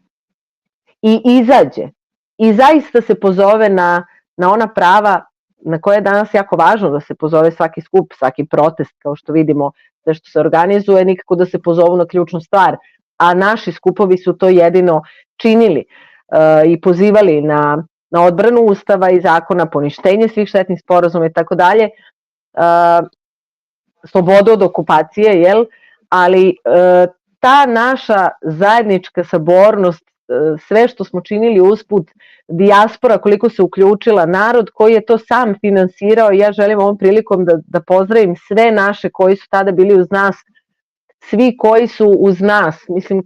i izađe i zaista se pozove na ona prava na koje je danas jako važno da se pozove svaki skup, svaki protest, kao što vidimo, sve što se organizuje, nikako da se pozovu na ključnu stvar, a naši skupovi su to jedino činili i pozivali na odbranu Ustava i zakona, poništenje svih štetnih sporazuma i tako dalje, slobodu od okupacije, ali ta naša zajednička sabornost, sve što smo činili usput, dijaspora koliko se uključila, narod koji je to sam finansirao, ja želim ovom prilikom da pozdravim sve naše koji su tada bili uz nas, svi koji su uz nas, mislim,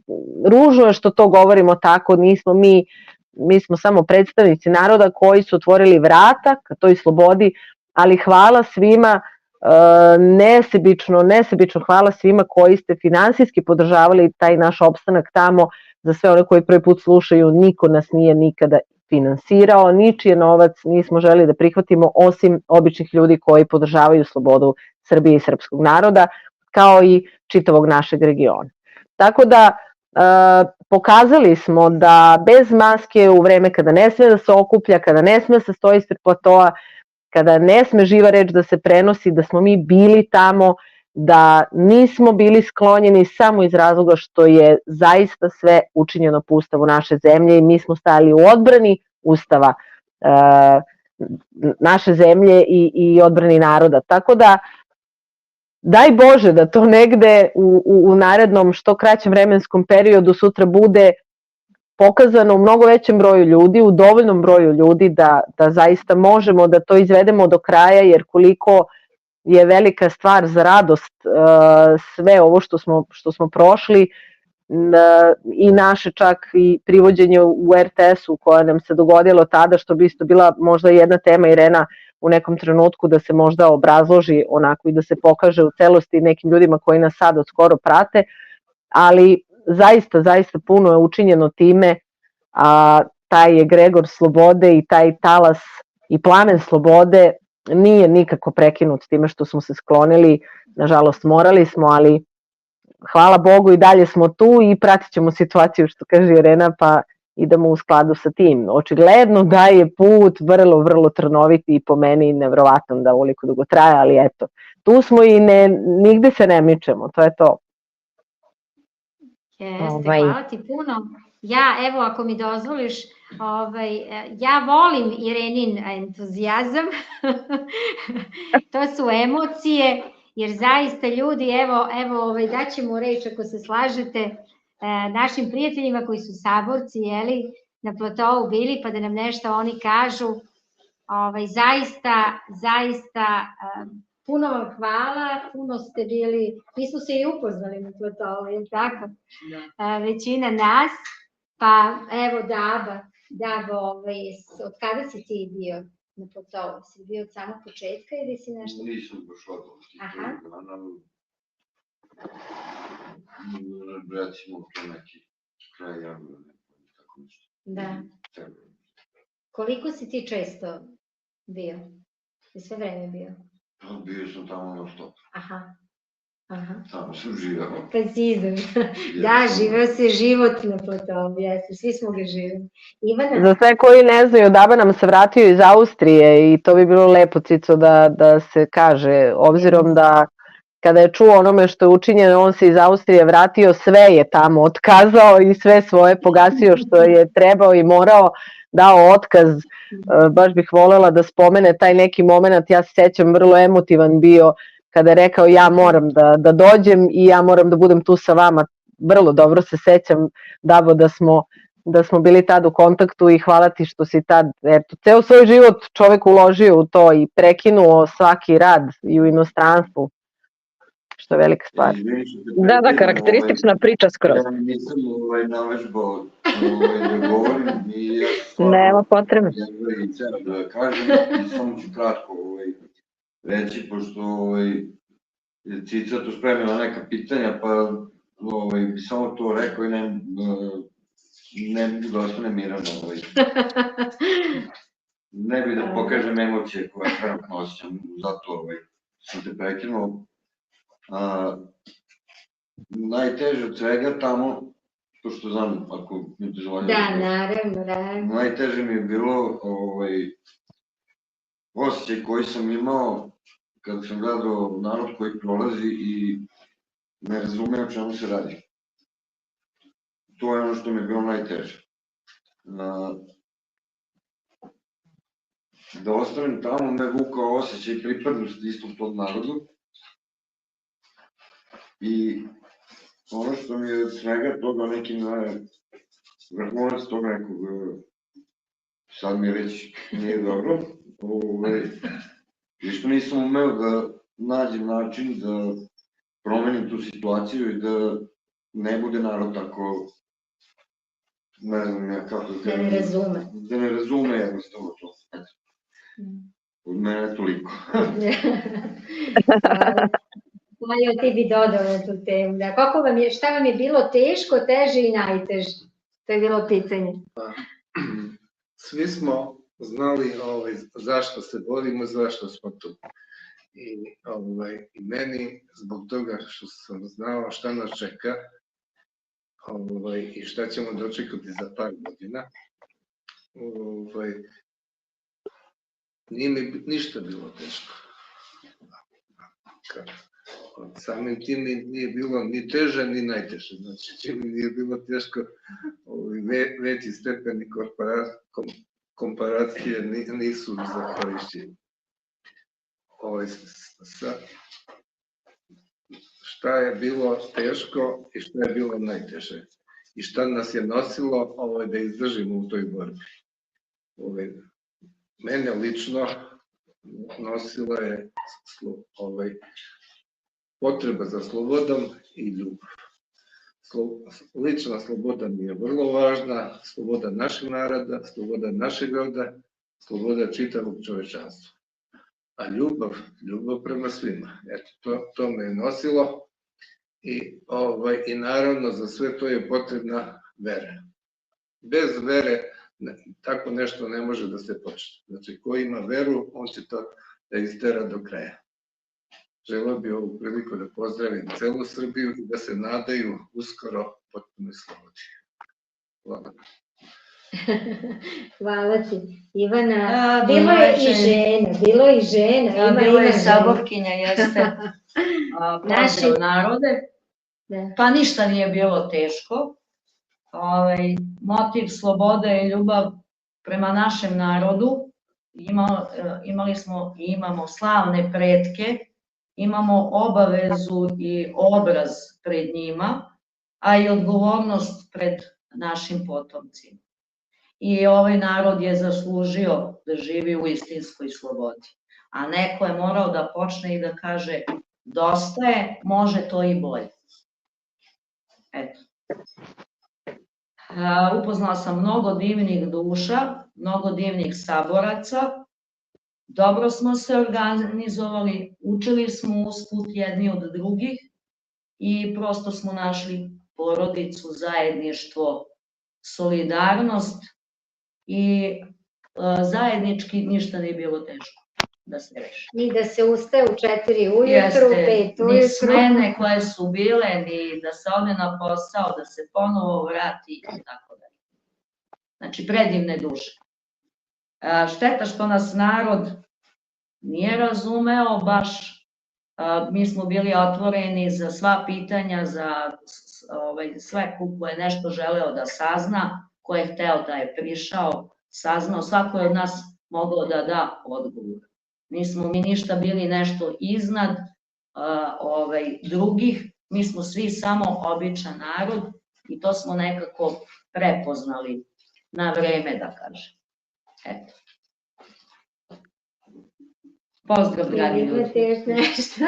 ružno je što to govorimo tako, nismo mi smo samo predstavnici naroda koji su otvorili vrata ka toj slobodi, ali hvala svima, nesebično hvala svima koji ste finansijski podržavali taj naš opstanak tamo. Za sve one koji prvi put slušaju, niko nas nije nikada finansirao, ničiji novac nismo želeli da prihvatimo, osim običnih ljudi koji podržavaju slobodu Srbije i srpskog naroda, kao i čitavog našeg regiona. Tako da pokazali smo da bez maske u vreme kada ne sme da se okuplja, kada ne sme da se stoji ispred platoa, kada ne sme živa reč da se prenosi, da smo mi bili tamo, da nismo bili sklonjeni samo iz razloga što je zaista sve učinjeno po Ustavu naše zemlje i mi smo stajali u odbrani Ustava naše zemlje i odbrani naroda. Tako da, daj Bože da to negde u narednom što kraćem vremenskom periodu sutra bude pokazano u mnogo većem broju ljudi, u dovoljnom broju ljudi da zaista možemo da to izvedemo do kraja, jer koliko je velika stvar za radost sve ovo što smo prošli i naše čak i privođenje u RTS-u koja nam se dogodilo tada, što bi isto bila možda jedna tema, Irena, u nekom trenutku da se možda obrazloži onako i da se pokaže u celosti nekim ljudima koji nas sad od skoro prate, ali zaista puno je učinjeno time, a taj egregor slobode i taj talas i plamen slobode nije nikako prekinut time što smo se sklonili, nažalost morali smo, ali hvala Bogu i dalje smo tu i pratit ćemo situaciju što kaže Irena, pa idemo u skladu sa tim. Očigledno da je put vrlo trnoviti i po meni nevrovatan da ovoliko dugo traje, ali eto, tu smo i nigde se ne mičemo, to je to. Jeste, hvala ti puno. Ja, evo, ako mi dozvoliš, ja volim Irenin entuzijazam, to su emocije, jer zaista ljudi, evo, daćemo reč ako se slažete, našim prijateljima koji su saborci, na platovu bili, pa da nam nešto oni kažu, zaista, puno vam hvala, puno ste bili, mi smo se i upoznali na platovu, je li tako? Većina nas, pa evo Dabo, od kada si ti bio na platovu? Si bio od samog početka ili si nešto? Nisam baš odmah. Aha. Recimo to neki kraj javno, tako nešto. Da. Koliko si ti često bio? I sve vreme bio? Bio sam tamo na stop. Aha. Tamo sam živeo. Precizno. Da, živeo se život na platovu, jeste, svi smo ga živeli. Za sve koji ne znaju, Daba nam se vratio iz Austrije i to bi bilo lepo, Cico, da se kaže, obzirom da kada je čuo onome što je učinjeno, on se iz Austrije vratio, sve je tamo otkazao i sve svoje pogasio što je trebao i morao, dao otkaz. Baš bih volela da spomene taj neki moment, ja se sećam, vrlo emotivan bio kada je rekao ja moram da dođem i ja moram da budem tu sa vama. Vrlo dobro se sećam, Dabo, da smo bili tad u kontaktu i hvala ti što si tad, eto, ceo svoj život čovek uložio u to i prekinuo svaki rad i u inostranstvu. što je velika stvar. Da, karakteristična priča skroz. Ja nisam navežbao da govorim i ja Nema potrebe. da kažem i samo ću kratko reći, pošto Cica tu spremila neka pitanja, pa bi samo to rekao i ne mogu da ostane miran. Ne bih da pokažem emocije koje trenutno osjećam, zato sam te prekinuo. Najteže od svega tamo, pošto znam, ako mi dozvoljaju. Da, naravno. Najteže mi je bilo osjećaj koji sam imao kad sam gledao narod koji prolazi i ne razume o čemu se radi. To je ono što mi je bilo najteže. Da ostavim tamo me vukao osjećaj pripadnosti istom tog narodu i ono što mi je od svega toga neki vrhunac tog nekog, sad mi već nije dobro, i što nisam umeo da nađem način da promenim tu situaciju i da ne bude narod tako, ne znam ja kako da ne razume. Da ne razume jednostavno to. Od mene toliko. Majo, ti bi dodao na tu temu. Šta vam je bilo teško, teže i najteže? To je bilo pitanje. Svi smo znali zašto se borimo, zašto smo tu. I meni, zbog toga što sam znao šta nas čeka i šta ćemo dočekati za par godina, nije mi ništa bilo teško. Samim tim nije bilo ni teže, ni najteže. Znači, čim mi nije bilo teško, veći stepeni komparacije nisu za korišćenje. Šta je bilo teško i šta je bilo najteže. I šta nas je nosilo da izdržimo u toj borbi. Mene lično nosila je potreba za slobodom i ljubav. Lična sloboda mi je vrlo važna, sloboda našeg naroda, sloboda našeg roda, sloboda čitavog čovečanstva. A ljubav prema svima. To me je nosilo i naravno za sve to je potrebna vera. Bez vere tako nešto ne može da se počne. Znači, ko ima veru, on će to da istera do kraja. Želeo bih ovu priliku da pozdravim celu Srbiju i da se nadaju uskoro potpunoj slobodi. Hvala. Hvala ti. Ivana, bilo je i žena. Bilo je saborkinja, jeste. Pozdrav narode. Pa ništa nije bilo teško. Motiv slobode i ljubav prema našem narodu. Imali smo i imamo slavne pretke, imamo obavezu i obraz pred njima, a i odgovornost pred našim potomcima. I ovaj narod je zaslužio da živi u istinskoj slobodi. A neko je morao da počne i da kaže dosta je, može to i bolje. Eto. Upoznala sam mnogo divnih duša, mnogo divnih saboraca. Dobro smo se organizovali, učili smo usput jedni od drugih i prosto smo našli porodicu, zajedništvo, solidarnost i zajednički ništa nije bilo teško da se reši. Ni da se ustaje u 4 ujutru, 5 ujutru. Ni smene koje su bile, ni da se ode na posao, da se ponovo vrati i tako dalje. Znači, predivne duše. Šteta što nas narod nije razumeo baš, mi smo bili otvoreni za sva pitanja, za sve ko je nešto želeo da sazna, ko je hteo da je prišao, saznao, svako je od nas mogao da da odgovor. Nismo mi ništa bili nešto iznad drugih, mi smo svi samo običan narod i to smo nekako prepoznali na vreme, da kažem. Eto. Pozdrav, dragi ljudi. Imate još nešto?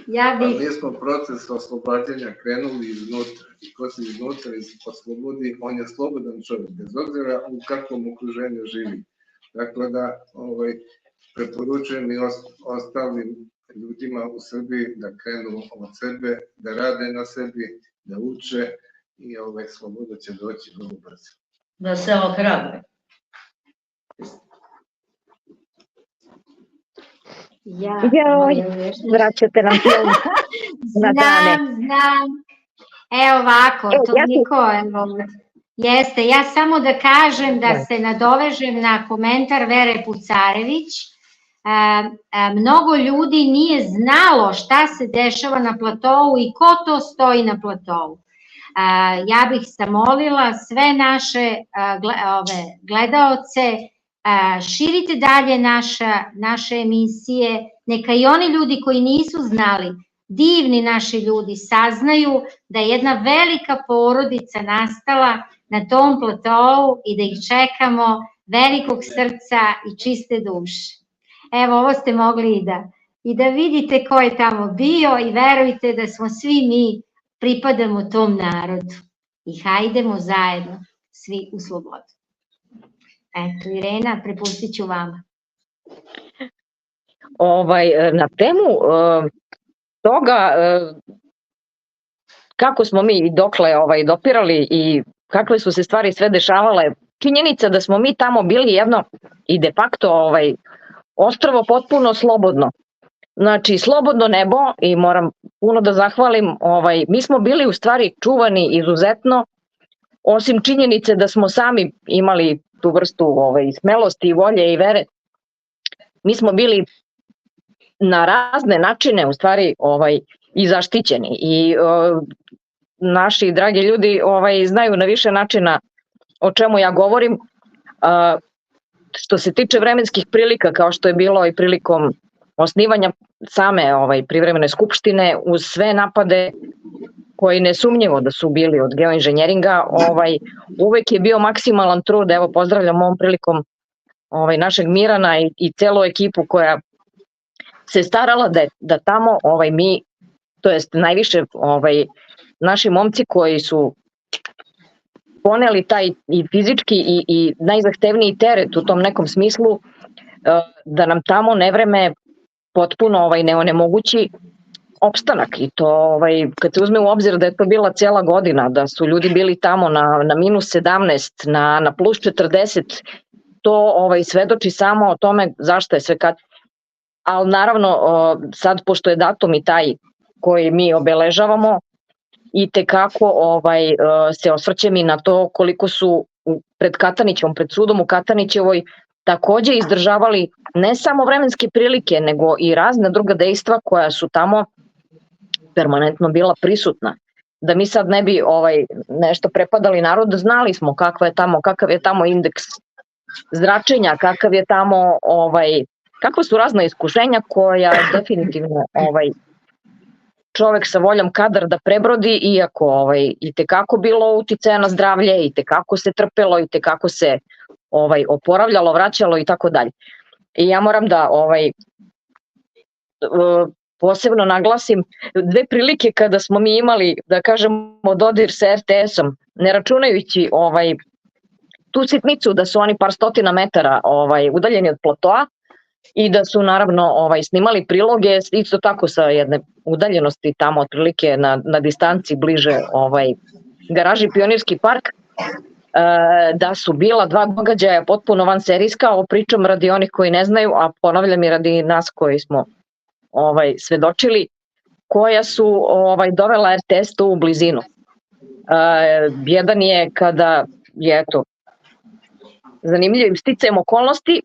Ja Pa bih... mi smo proces oslobađanja krenuli iznutra. I ko se iznutra oslobodi, on je slobodan čovjek, bez obzira u kakvom okruženju živi. Dakle, da preporučujem i ostalim ljudima u Srbiji da krenu od sebe, da rade na sebi, da uče i sloboda će doći vrlo brzo. Da se ohrabre. Vraćate nam film na dane. Znam. Evo ovako, toliko. Jeste, ja samo da kažem da se nadovežem na komentar Vere Pucarević. Mnogo ljudi nije znalo šta se dešava na platovu i ko to stoji na platovu. Ja bih zamolila sve naše gledaoce, širite dalje naše emisije, neka i oni ljudi koji nisu znali, divni naši ljudi, saznaju da je jedna velika porodica nastala na tom platovu i da ih čekamo velikog srca i čiste duše. Evo, ovo ste mogli i da vidite ko je tamo bio i verujte da smo svi mi pripadamo tom narodu i hajdemo zajedno svi u slobodu. Eto, Irena, prepustit ću vama. Na temu toga kako smo mi i dokle dopirali i kakve su se stvari sve dešavale, činjenica da smo mi tamo bili jedno i de facto ostrvo potpuno slobodno. Znači, slobodno nebo i moram puno da zahvalim, mi smo bili u stvari čuvani izuzetno, osim činjenice da smo sami imali tu vrstu smelosti i volje i vere. Mi smo bili na razne načine u stvari i zaštićeni i naši dragi ljudi znaju na više načina o čemu ja govorim. Što se tiče vremenskih prilika, kao što je bilo i prilikom osnivanja same privremene skupštine, uz sve napade koji nesumnjivo da su bili od geoinženjeringa, uvek je bio maksimalan trud. Evo, pozdravljam ovom prilikom našeg Mirana i celu ekipu koja se starala da tamo mi, to jest najviše naši momci koji su poneli taj i fizički i najzahtevniji teret u tom nekom smislu, da nam tamo nevreme potpuno ne onemogući opstanak. I to kad se uzme u obzir da je to bila cijela godina, da su ljudi bili tamo na minus 17, na plus 40, to svedoči samo o tome zašto je sve kad. Ali naravno sad pošto je datum i taj koji mi obeležavamo, i tekako se osvrćem i na to koliko su pred Katanićevom, pred sudom u Katanićevoj takođe izdržavali ne samo vremenske prilike, nego i razne druga dejstva koja su tamo permanentno bila prisutna. Da mi sad ne bi nešto prepadali narodu, znali smo kakav je tamo indeks zračenja, kakva su razna iskušenja koja definitivno čovek sa voljom kadar da prebrodi, iako i tekako bilo uticaja na zdravlje, i tekako se trpelo, i tekako se oporavljalo, vraćalo i tako dalje. I ja moram da posebno naglasim dve prilike kada smo mi imali, da kažemo, dodir sa RTS-om, ne računajući tu sitnicu da su oni par stotina metara udaljeni od platoa i da su naravno snimali priloge isto tako sa jedne udaljenosti tamo otprilike na distanci bliže garaži Pionirski park, da su bila dva događaja potpuno vanserijska, ovo pričam radi onih koji ne znaju, a ponavljam i radi nas koji smo svedočili, koja su dovela RTS tu u blizinu. Jedan je kada je zanimljivim sticajem okolnosti,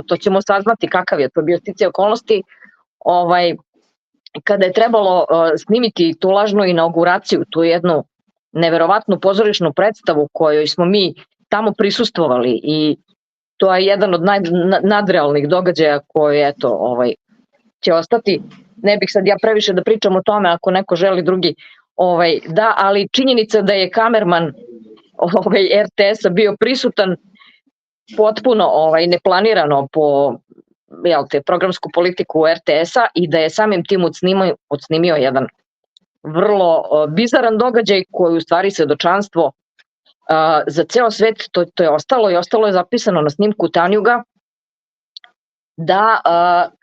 to ćemo saznati kakav je to bio sticaj okolnosti, kada je trebalo snimiti tu lažnu inauguraciju, tu jednu neverovatnu pozorišnu predstavu kojoj smo mi tamo prisustvovali, i to je jedan od nadrealnih događaja koji će ostati. Ne bih sad ja previše da pričam o tome, ako neko želi drugi, da, ali činjenica da je kamerman RTS-a bio prisutan potpuno neplanirano po programsku politiku RTS-a i da je samim tim odsnimio jedan vrlo bizaran događaj koji u stvari svedočanstvo za ceo svet, to je ostalo i ostalo je zapisano na snimku Tanjuga, da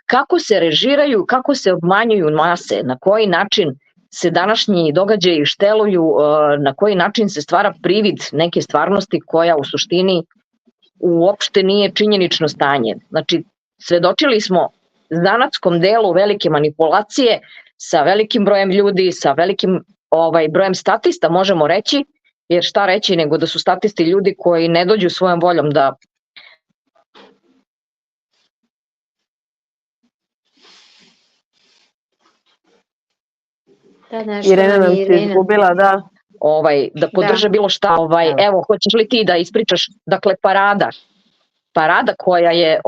kako se režiraju, kako se obmanjuju mase, na koji način se današnji događaji šteluju, na koji način se stvara privid neke stvarnosti koja u suštini uopšte nije činjenično stanje. Znači, svedočili smo zanatskom delu velike manipulacije sa velikim brojem ljudi, sa velikim brojem statista, možemo reći, jer šta reći nego da su statisti ljudi koji ne dođu svojom voljom da Irena nam se izgubila, da. Da podrže bilo šta. Evo, hoćeš li ti da ispričaš, dakle, parada koja je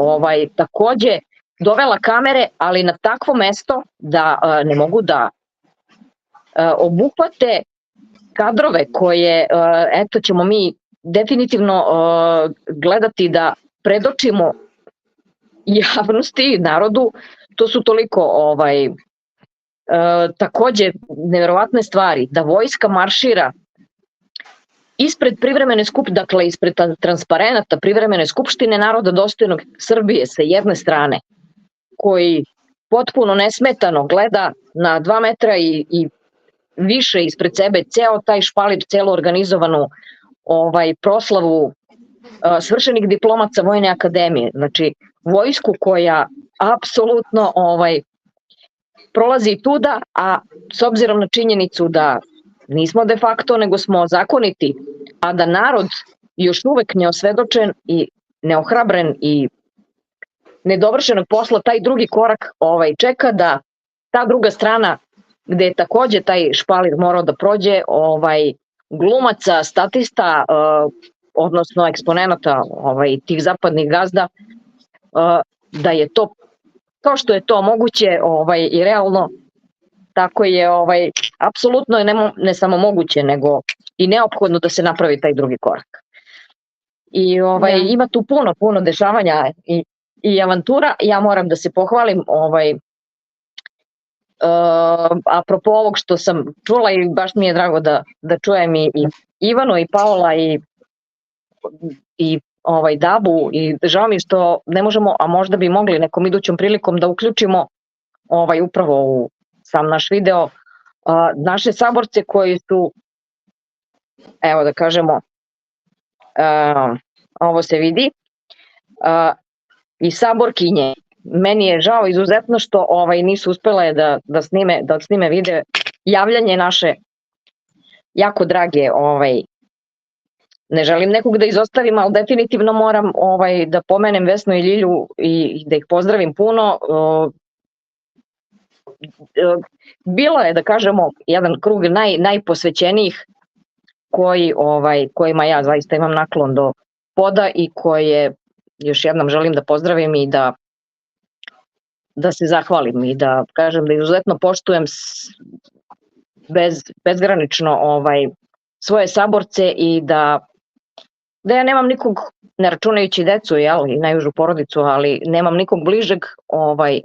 takođe dovela kamere, ali na takvo mesto da ne mogu da obuhvate kadrove koje, eto, ćemo mi definitivno gledati da predočimo javnosti i narodu. To su toliko takođe neverovatne stvari, da vojska maršira ispred privremene skupštine, dakle ispred transparenata privremene skupštine naroda dostojnog Srbije sa jedne strane, koji potpuno nesmetano gleda na 2 metra i više ispred sebe ceo taj špalir, celu organizovanu proslavu svršenih diplomaca Vojne akademije. Znači, vojsku koja apsolutno prolazi tuda, a s obzirom na činjenicu da nismo de facto, nego smo zakoniti, a da narod još uvek neosvedočen i neohrabren i nedovršenog posla, taj drugi korak čeka da ta druga strana, gde je takođe taj špalir morao da prođe, glumaca, statista, odnosno eksponenata tih zapadnih gazda, da je to, kao što je to moguće i realno, tako je apsolutno ne samo moguće, nego i neophodno da se napravi taj drugi korak. I ima tu puno dešavanja i avantura. Ja moram da se pohvalim apropo ovog što sam čula i baš mi je drago da čujem i Ivanu i Paola i Dabu, i žao mi što ne možemo, a možda bi mogli nekom idućom prilikom da uključimo upravo u sam naš video naše saborce koji su, evo da kažemo, ovo se vidi, i saborkinje. Meni je žao izuzetno što nisu uspele da snime video javljanje naše jako drage, ne želim nekog da izostavim, ali definitivno moram da pomenem Vesnu i Ljilju i da ih pozdravim puno. Bilo je, da kažemo, jedan krug najposvećenijih kojima ja zaista imam naklon do poda i koje još jednom želim da pozdravim i da se zahvalim i da kažem da izuzetno poštujem bezgranično svoje saborce i da ja nemam nikog, ne računajući decu i najužu porodicu, ali nemam nikog bližeg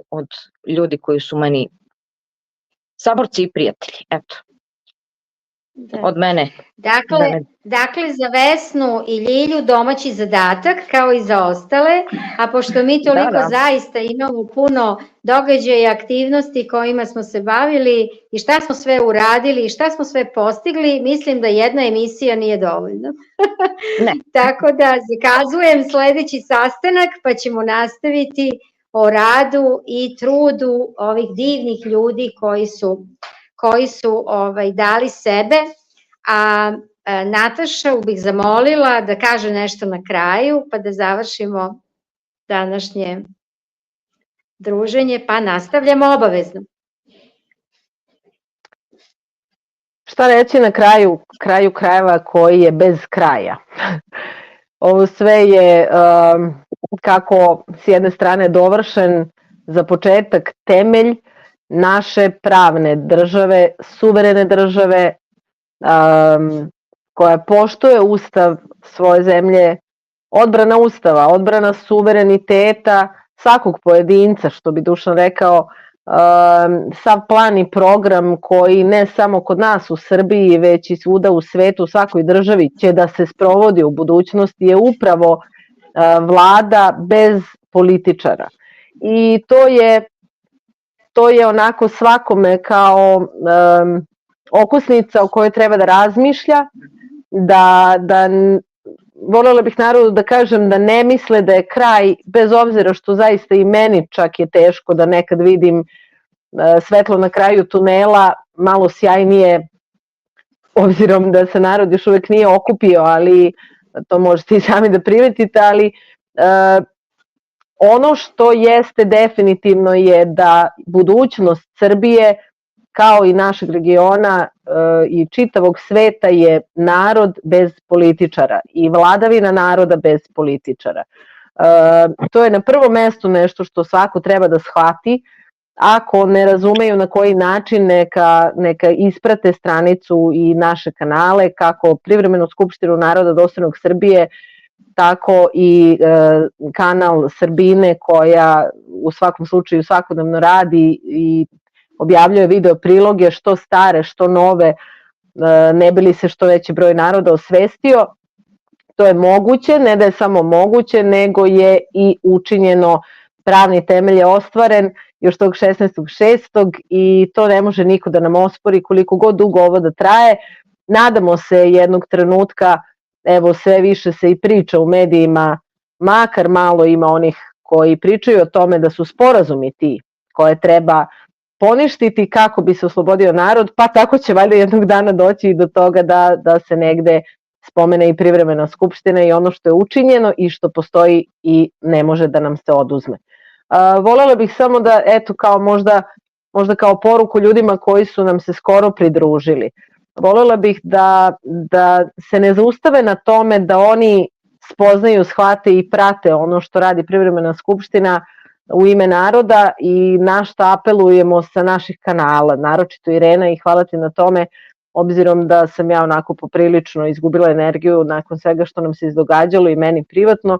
od ljudi koji su meni saborci i prijatelji. Eto. Od mene. Dakle, za Vesnu i Ljilju domaći zadatak, kao i za ostale, a pošto mi toliko zaista imamo puno događaja i aktivnosti kojima smo se bavili i šta smo sve uradili i šta smo sve postigli, mislim da jedna emisija nije dovoljna. Tako da zakazujem sledeći sastanak, pa ćemo nastaviti o radu i trudu ovih divnih ljudi koji su dali sebe, a Natašu bih zamolila da kaže nešto na kraju, pa da završimo današnje druženje, pa nastavljamo obavezno. Šta reći na kraju krajeva koji je bez kraja? Ovo sve je kako s jedne strane dovršen za početak temelj naše pravne države, suverene države, koja poštuje ustav svoje zemlje, odbrana ustava, odbrana suvereniteta svakog pojedinca, što bi Dušan rekao, sav plan i program koji ne samo kod nas u Srbiji, već i svuda u svetu, u svakoj državi će da se sprovodi u budućnosti je upravo vlada bez političara. I to je onako svakome kao okosnica o kojoj treba da razmišlja, da voljela bih narodu da kažem da ne misle da je kraj, bez obzira što zaista i meni čak je teško da nekad vidim svetlo na kraju tunela, malo sjajnije, obzirom da se narod još uvek nije okupio, ali to možete i sami da primetite, ali ono što jeste definitivno je da budućnost Srbije, kao i našeg regiona i čitavog sveta, je narod bez političara i vladavina naroda bez političara. To je na prvom mestu nešto što svako treba da shvati. Ako ne razumeju na koji način, neka isprate stranicu i naše kanale, kako Privremenu skupštinu naroda dostojnog Srbije, tako i kanal Srbine, koja u svakom slučaju svakodnevno radi i objavljuje video priloge, što stare, što nove, ne bi li se što veći broj naroda osvestio. To je moguće, ne da je samo moguće, nego je i učinjeno, pravni temelj je ostvaren još tog 16.6. i to ne može niko da nam ospori koliko god dugo ovo da traje. Nadamo se jednog trenutka, evo sve više se i priča u medijima, makar malo ima onih koji pričaju o tome da su sporazumi ti koje treba poništiti kako bi se oslobodio narod, pa tako će valjda jednog dana doći i do toga da se negde spomene i Privremena skupština i ono što je učinjeno i što postoji i ne može da nam se oduzme. Volela bih samo da, eto, kao možda kao poruku ljudima koji su nam se skoro pridružili. Volela bih da se ne zaustave na tome da oni spoznaju, shvate i prate ono što radi Privremena skupština u ime naroda i na što apelujemo sa naših kanala, naročito Irena, i hvala ti na tome, obzirom da sam ja onako poprilično izgubila energiju nakon svega što nam se izdogađalo i meni privatno.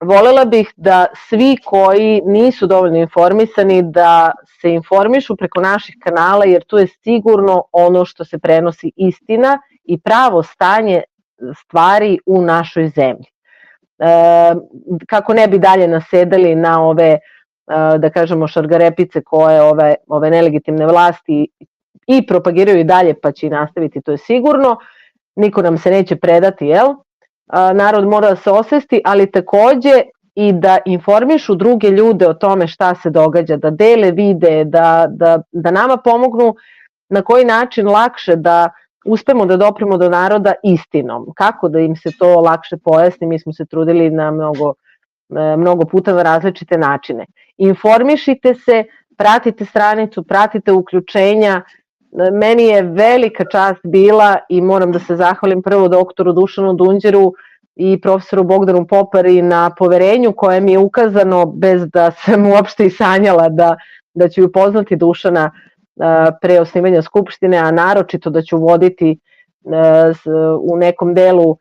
Volela bih da svi koji nisu dovoljno informisani da se informišu preko naših kanala, jer tu je sigurno ono što se prenosi istina i pravo stanje stvari u našoj zemlji. Kako ne bi dalje nasedali na ove, da kažemo, šargarepice koje ove nelegitimne vlasti i propagiraju i dalje, pa će i nastaviti, to je sigurno. Niko nam se neće predati, jel? Narod mora da se osvesti, ali takođe i da informišu druge ljude o tome šta se događa, da dele vide, da nama pomognu na koji način lakše da uspemo da dopremo do naroda istinom. Kako da im se to lakše pojasni, mi smo se trudili na mnogo puta na različite načine. Informišite se, pratite stranicu, pratite uključenja. Meni je velika čast bila i moram da se zahvalim prvo doktoru Dušanu Dunđeru i profesoru Bogdanu Popari na poverenju koje mi je ukazano bez da sam uopšte i sanjala da ću upoznati Dušana pre osnivanja Skupštine, a naročito da ću voditi u nekom delu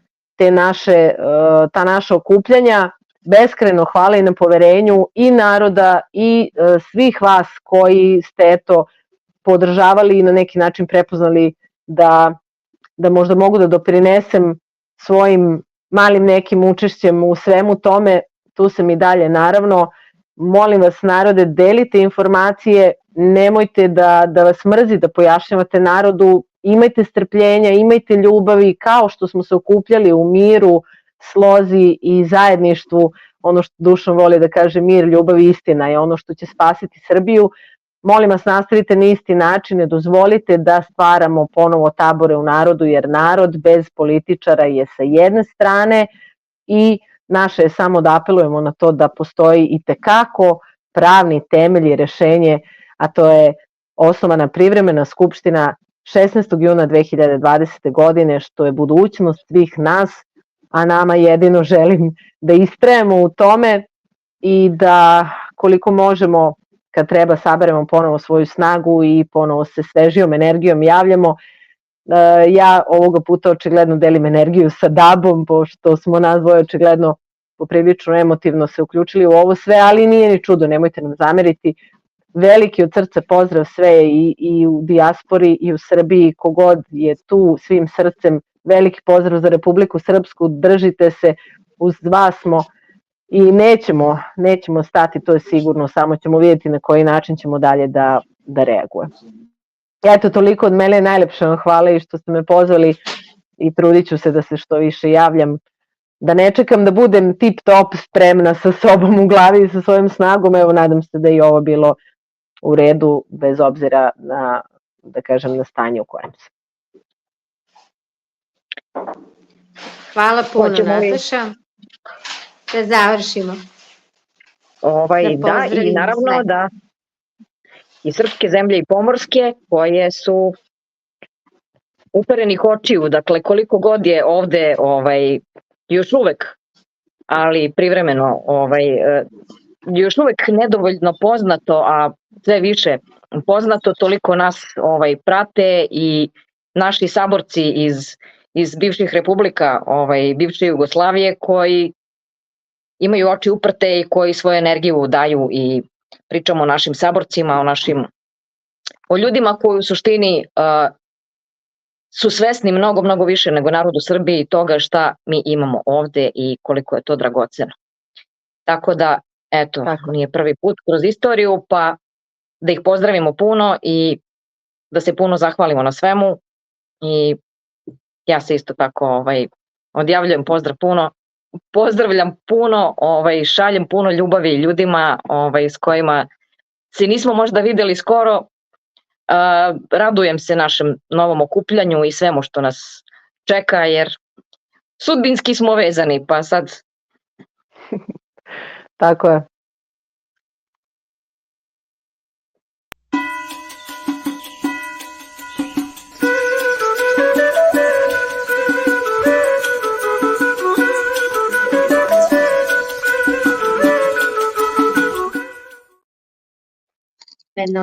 ta naša okupljanja. Beskrajno hvala i na poverenju i naroda i svih vas koji ste eto podržavali i na neki način prepoznali da možda mogu da doprinesem svojim malim nekim učešćem u svemu tome. Tu sam i dalje, naravno. Molim vas, narode, delite informacije, nemojte da vas mrzi da pojašnjavate narodu, imajte strpljenja, imajte ljubavi, kao što smo se okupljali u miru, slozi i zajedništvu. Ono što Dušan voli da kaže, mir, ljubav i istina je ono što će spasiti Srbiju. Molim vas, nastavite na isti način, ne dozvolite da stvaramo ponovo tabore u narodu, jer narod bez političara je sa jedne strane i naše je samo da apelujemo na to da postoji i tekako pravni temelj i rešenje, a to je osnovana Privremena skupština 16. juna 2020. godine, što je budućnost svih nas, a nama jedino želim da istrajemo u tome i da koliko možemo, kad treba, saberemo ponovo svoju snagu i ponovo se svežijom energijom javljamo. Ja ovoga puta očigledno delim energiju sa Dabom, pošto smo nas dvoje očigledno poprilično emotivno se uključili u ovo sve, ali nije ni čudo, nemojte nam zameriti. Veliki od srca pozdrav sve i u dijaspori i u Srbiji, kogod je tu svim srcem, veliki pozdrav za Republiku Srpsku, držite se, uz vas smo i nećemo stati, to je sigurno, samo ćemo vidjeti na koji način ćemo dalje da reagujemo. Eto, toliko od mene, najlepše vam hvala i što ste me pozvali i trudit ću se da se što više javljam, da ne čekam da budem tip top spremna sa sobom u glavi i sa svojom snagom. Evo, nadam se da je i ovo bilo u redu, bez obzira na, da kažem, na stanje u kojem se. Hvala puno, Nataša. Da završimo. Da, i naravno da i srpske zemlje i pomorske koje su uperenih očiju, dakle koliko god je ovde još uvek, ali privremeno još uvek nedovoljno poznato, a sve više poznato, toliko nas prate i naši saborci iz bivših republika, bivše Jugoslavije, koji imaju oči uprte i koji svoju energiju daju i pričamo o našim saborcima, o ljudima koji u suštini su svesni mnogo više nego narod u Srbiji i toga šta mi imamo ovde i koliko je to dragoceno. Tako da, eto, nije prvi put kroz istoriju, pa da ih pozdravimo puno i da se puno zahvalimo na svemu i ja se isto tako odjavljujem pozdravljam puno, šaljem puno ljubavi ljudima s kojima se nismo možda videli skoro. Radujem se našem novom okupljanju i svemu što nas čeka, jer sudbinski smo vezani, pa sad... Tako je. Jedno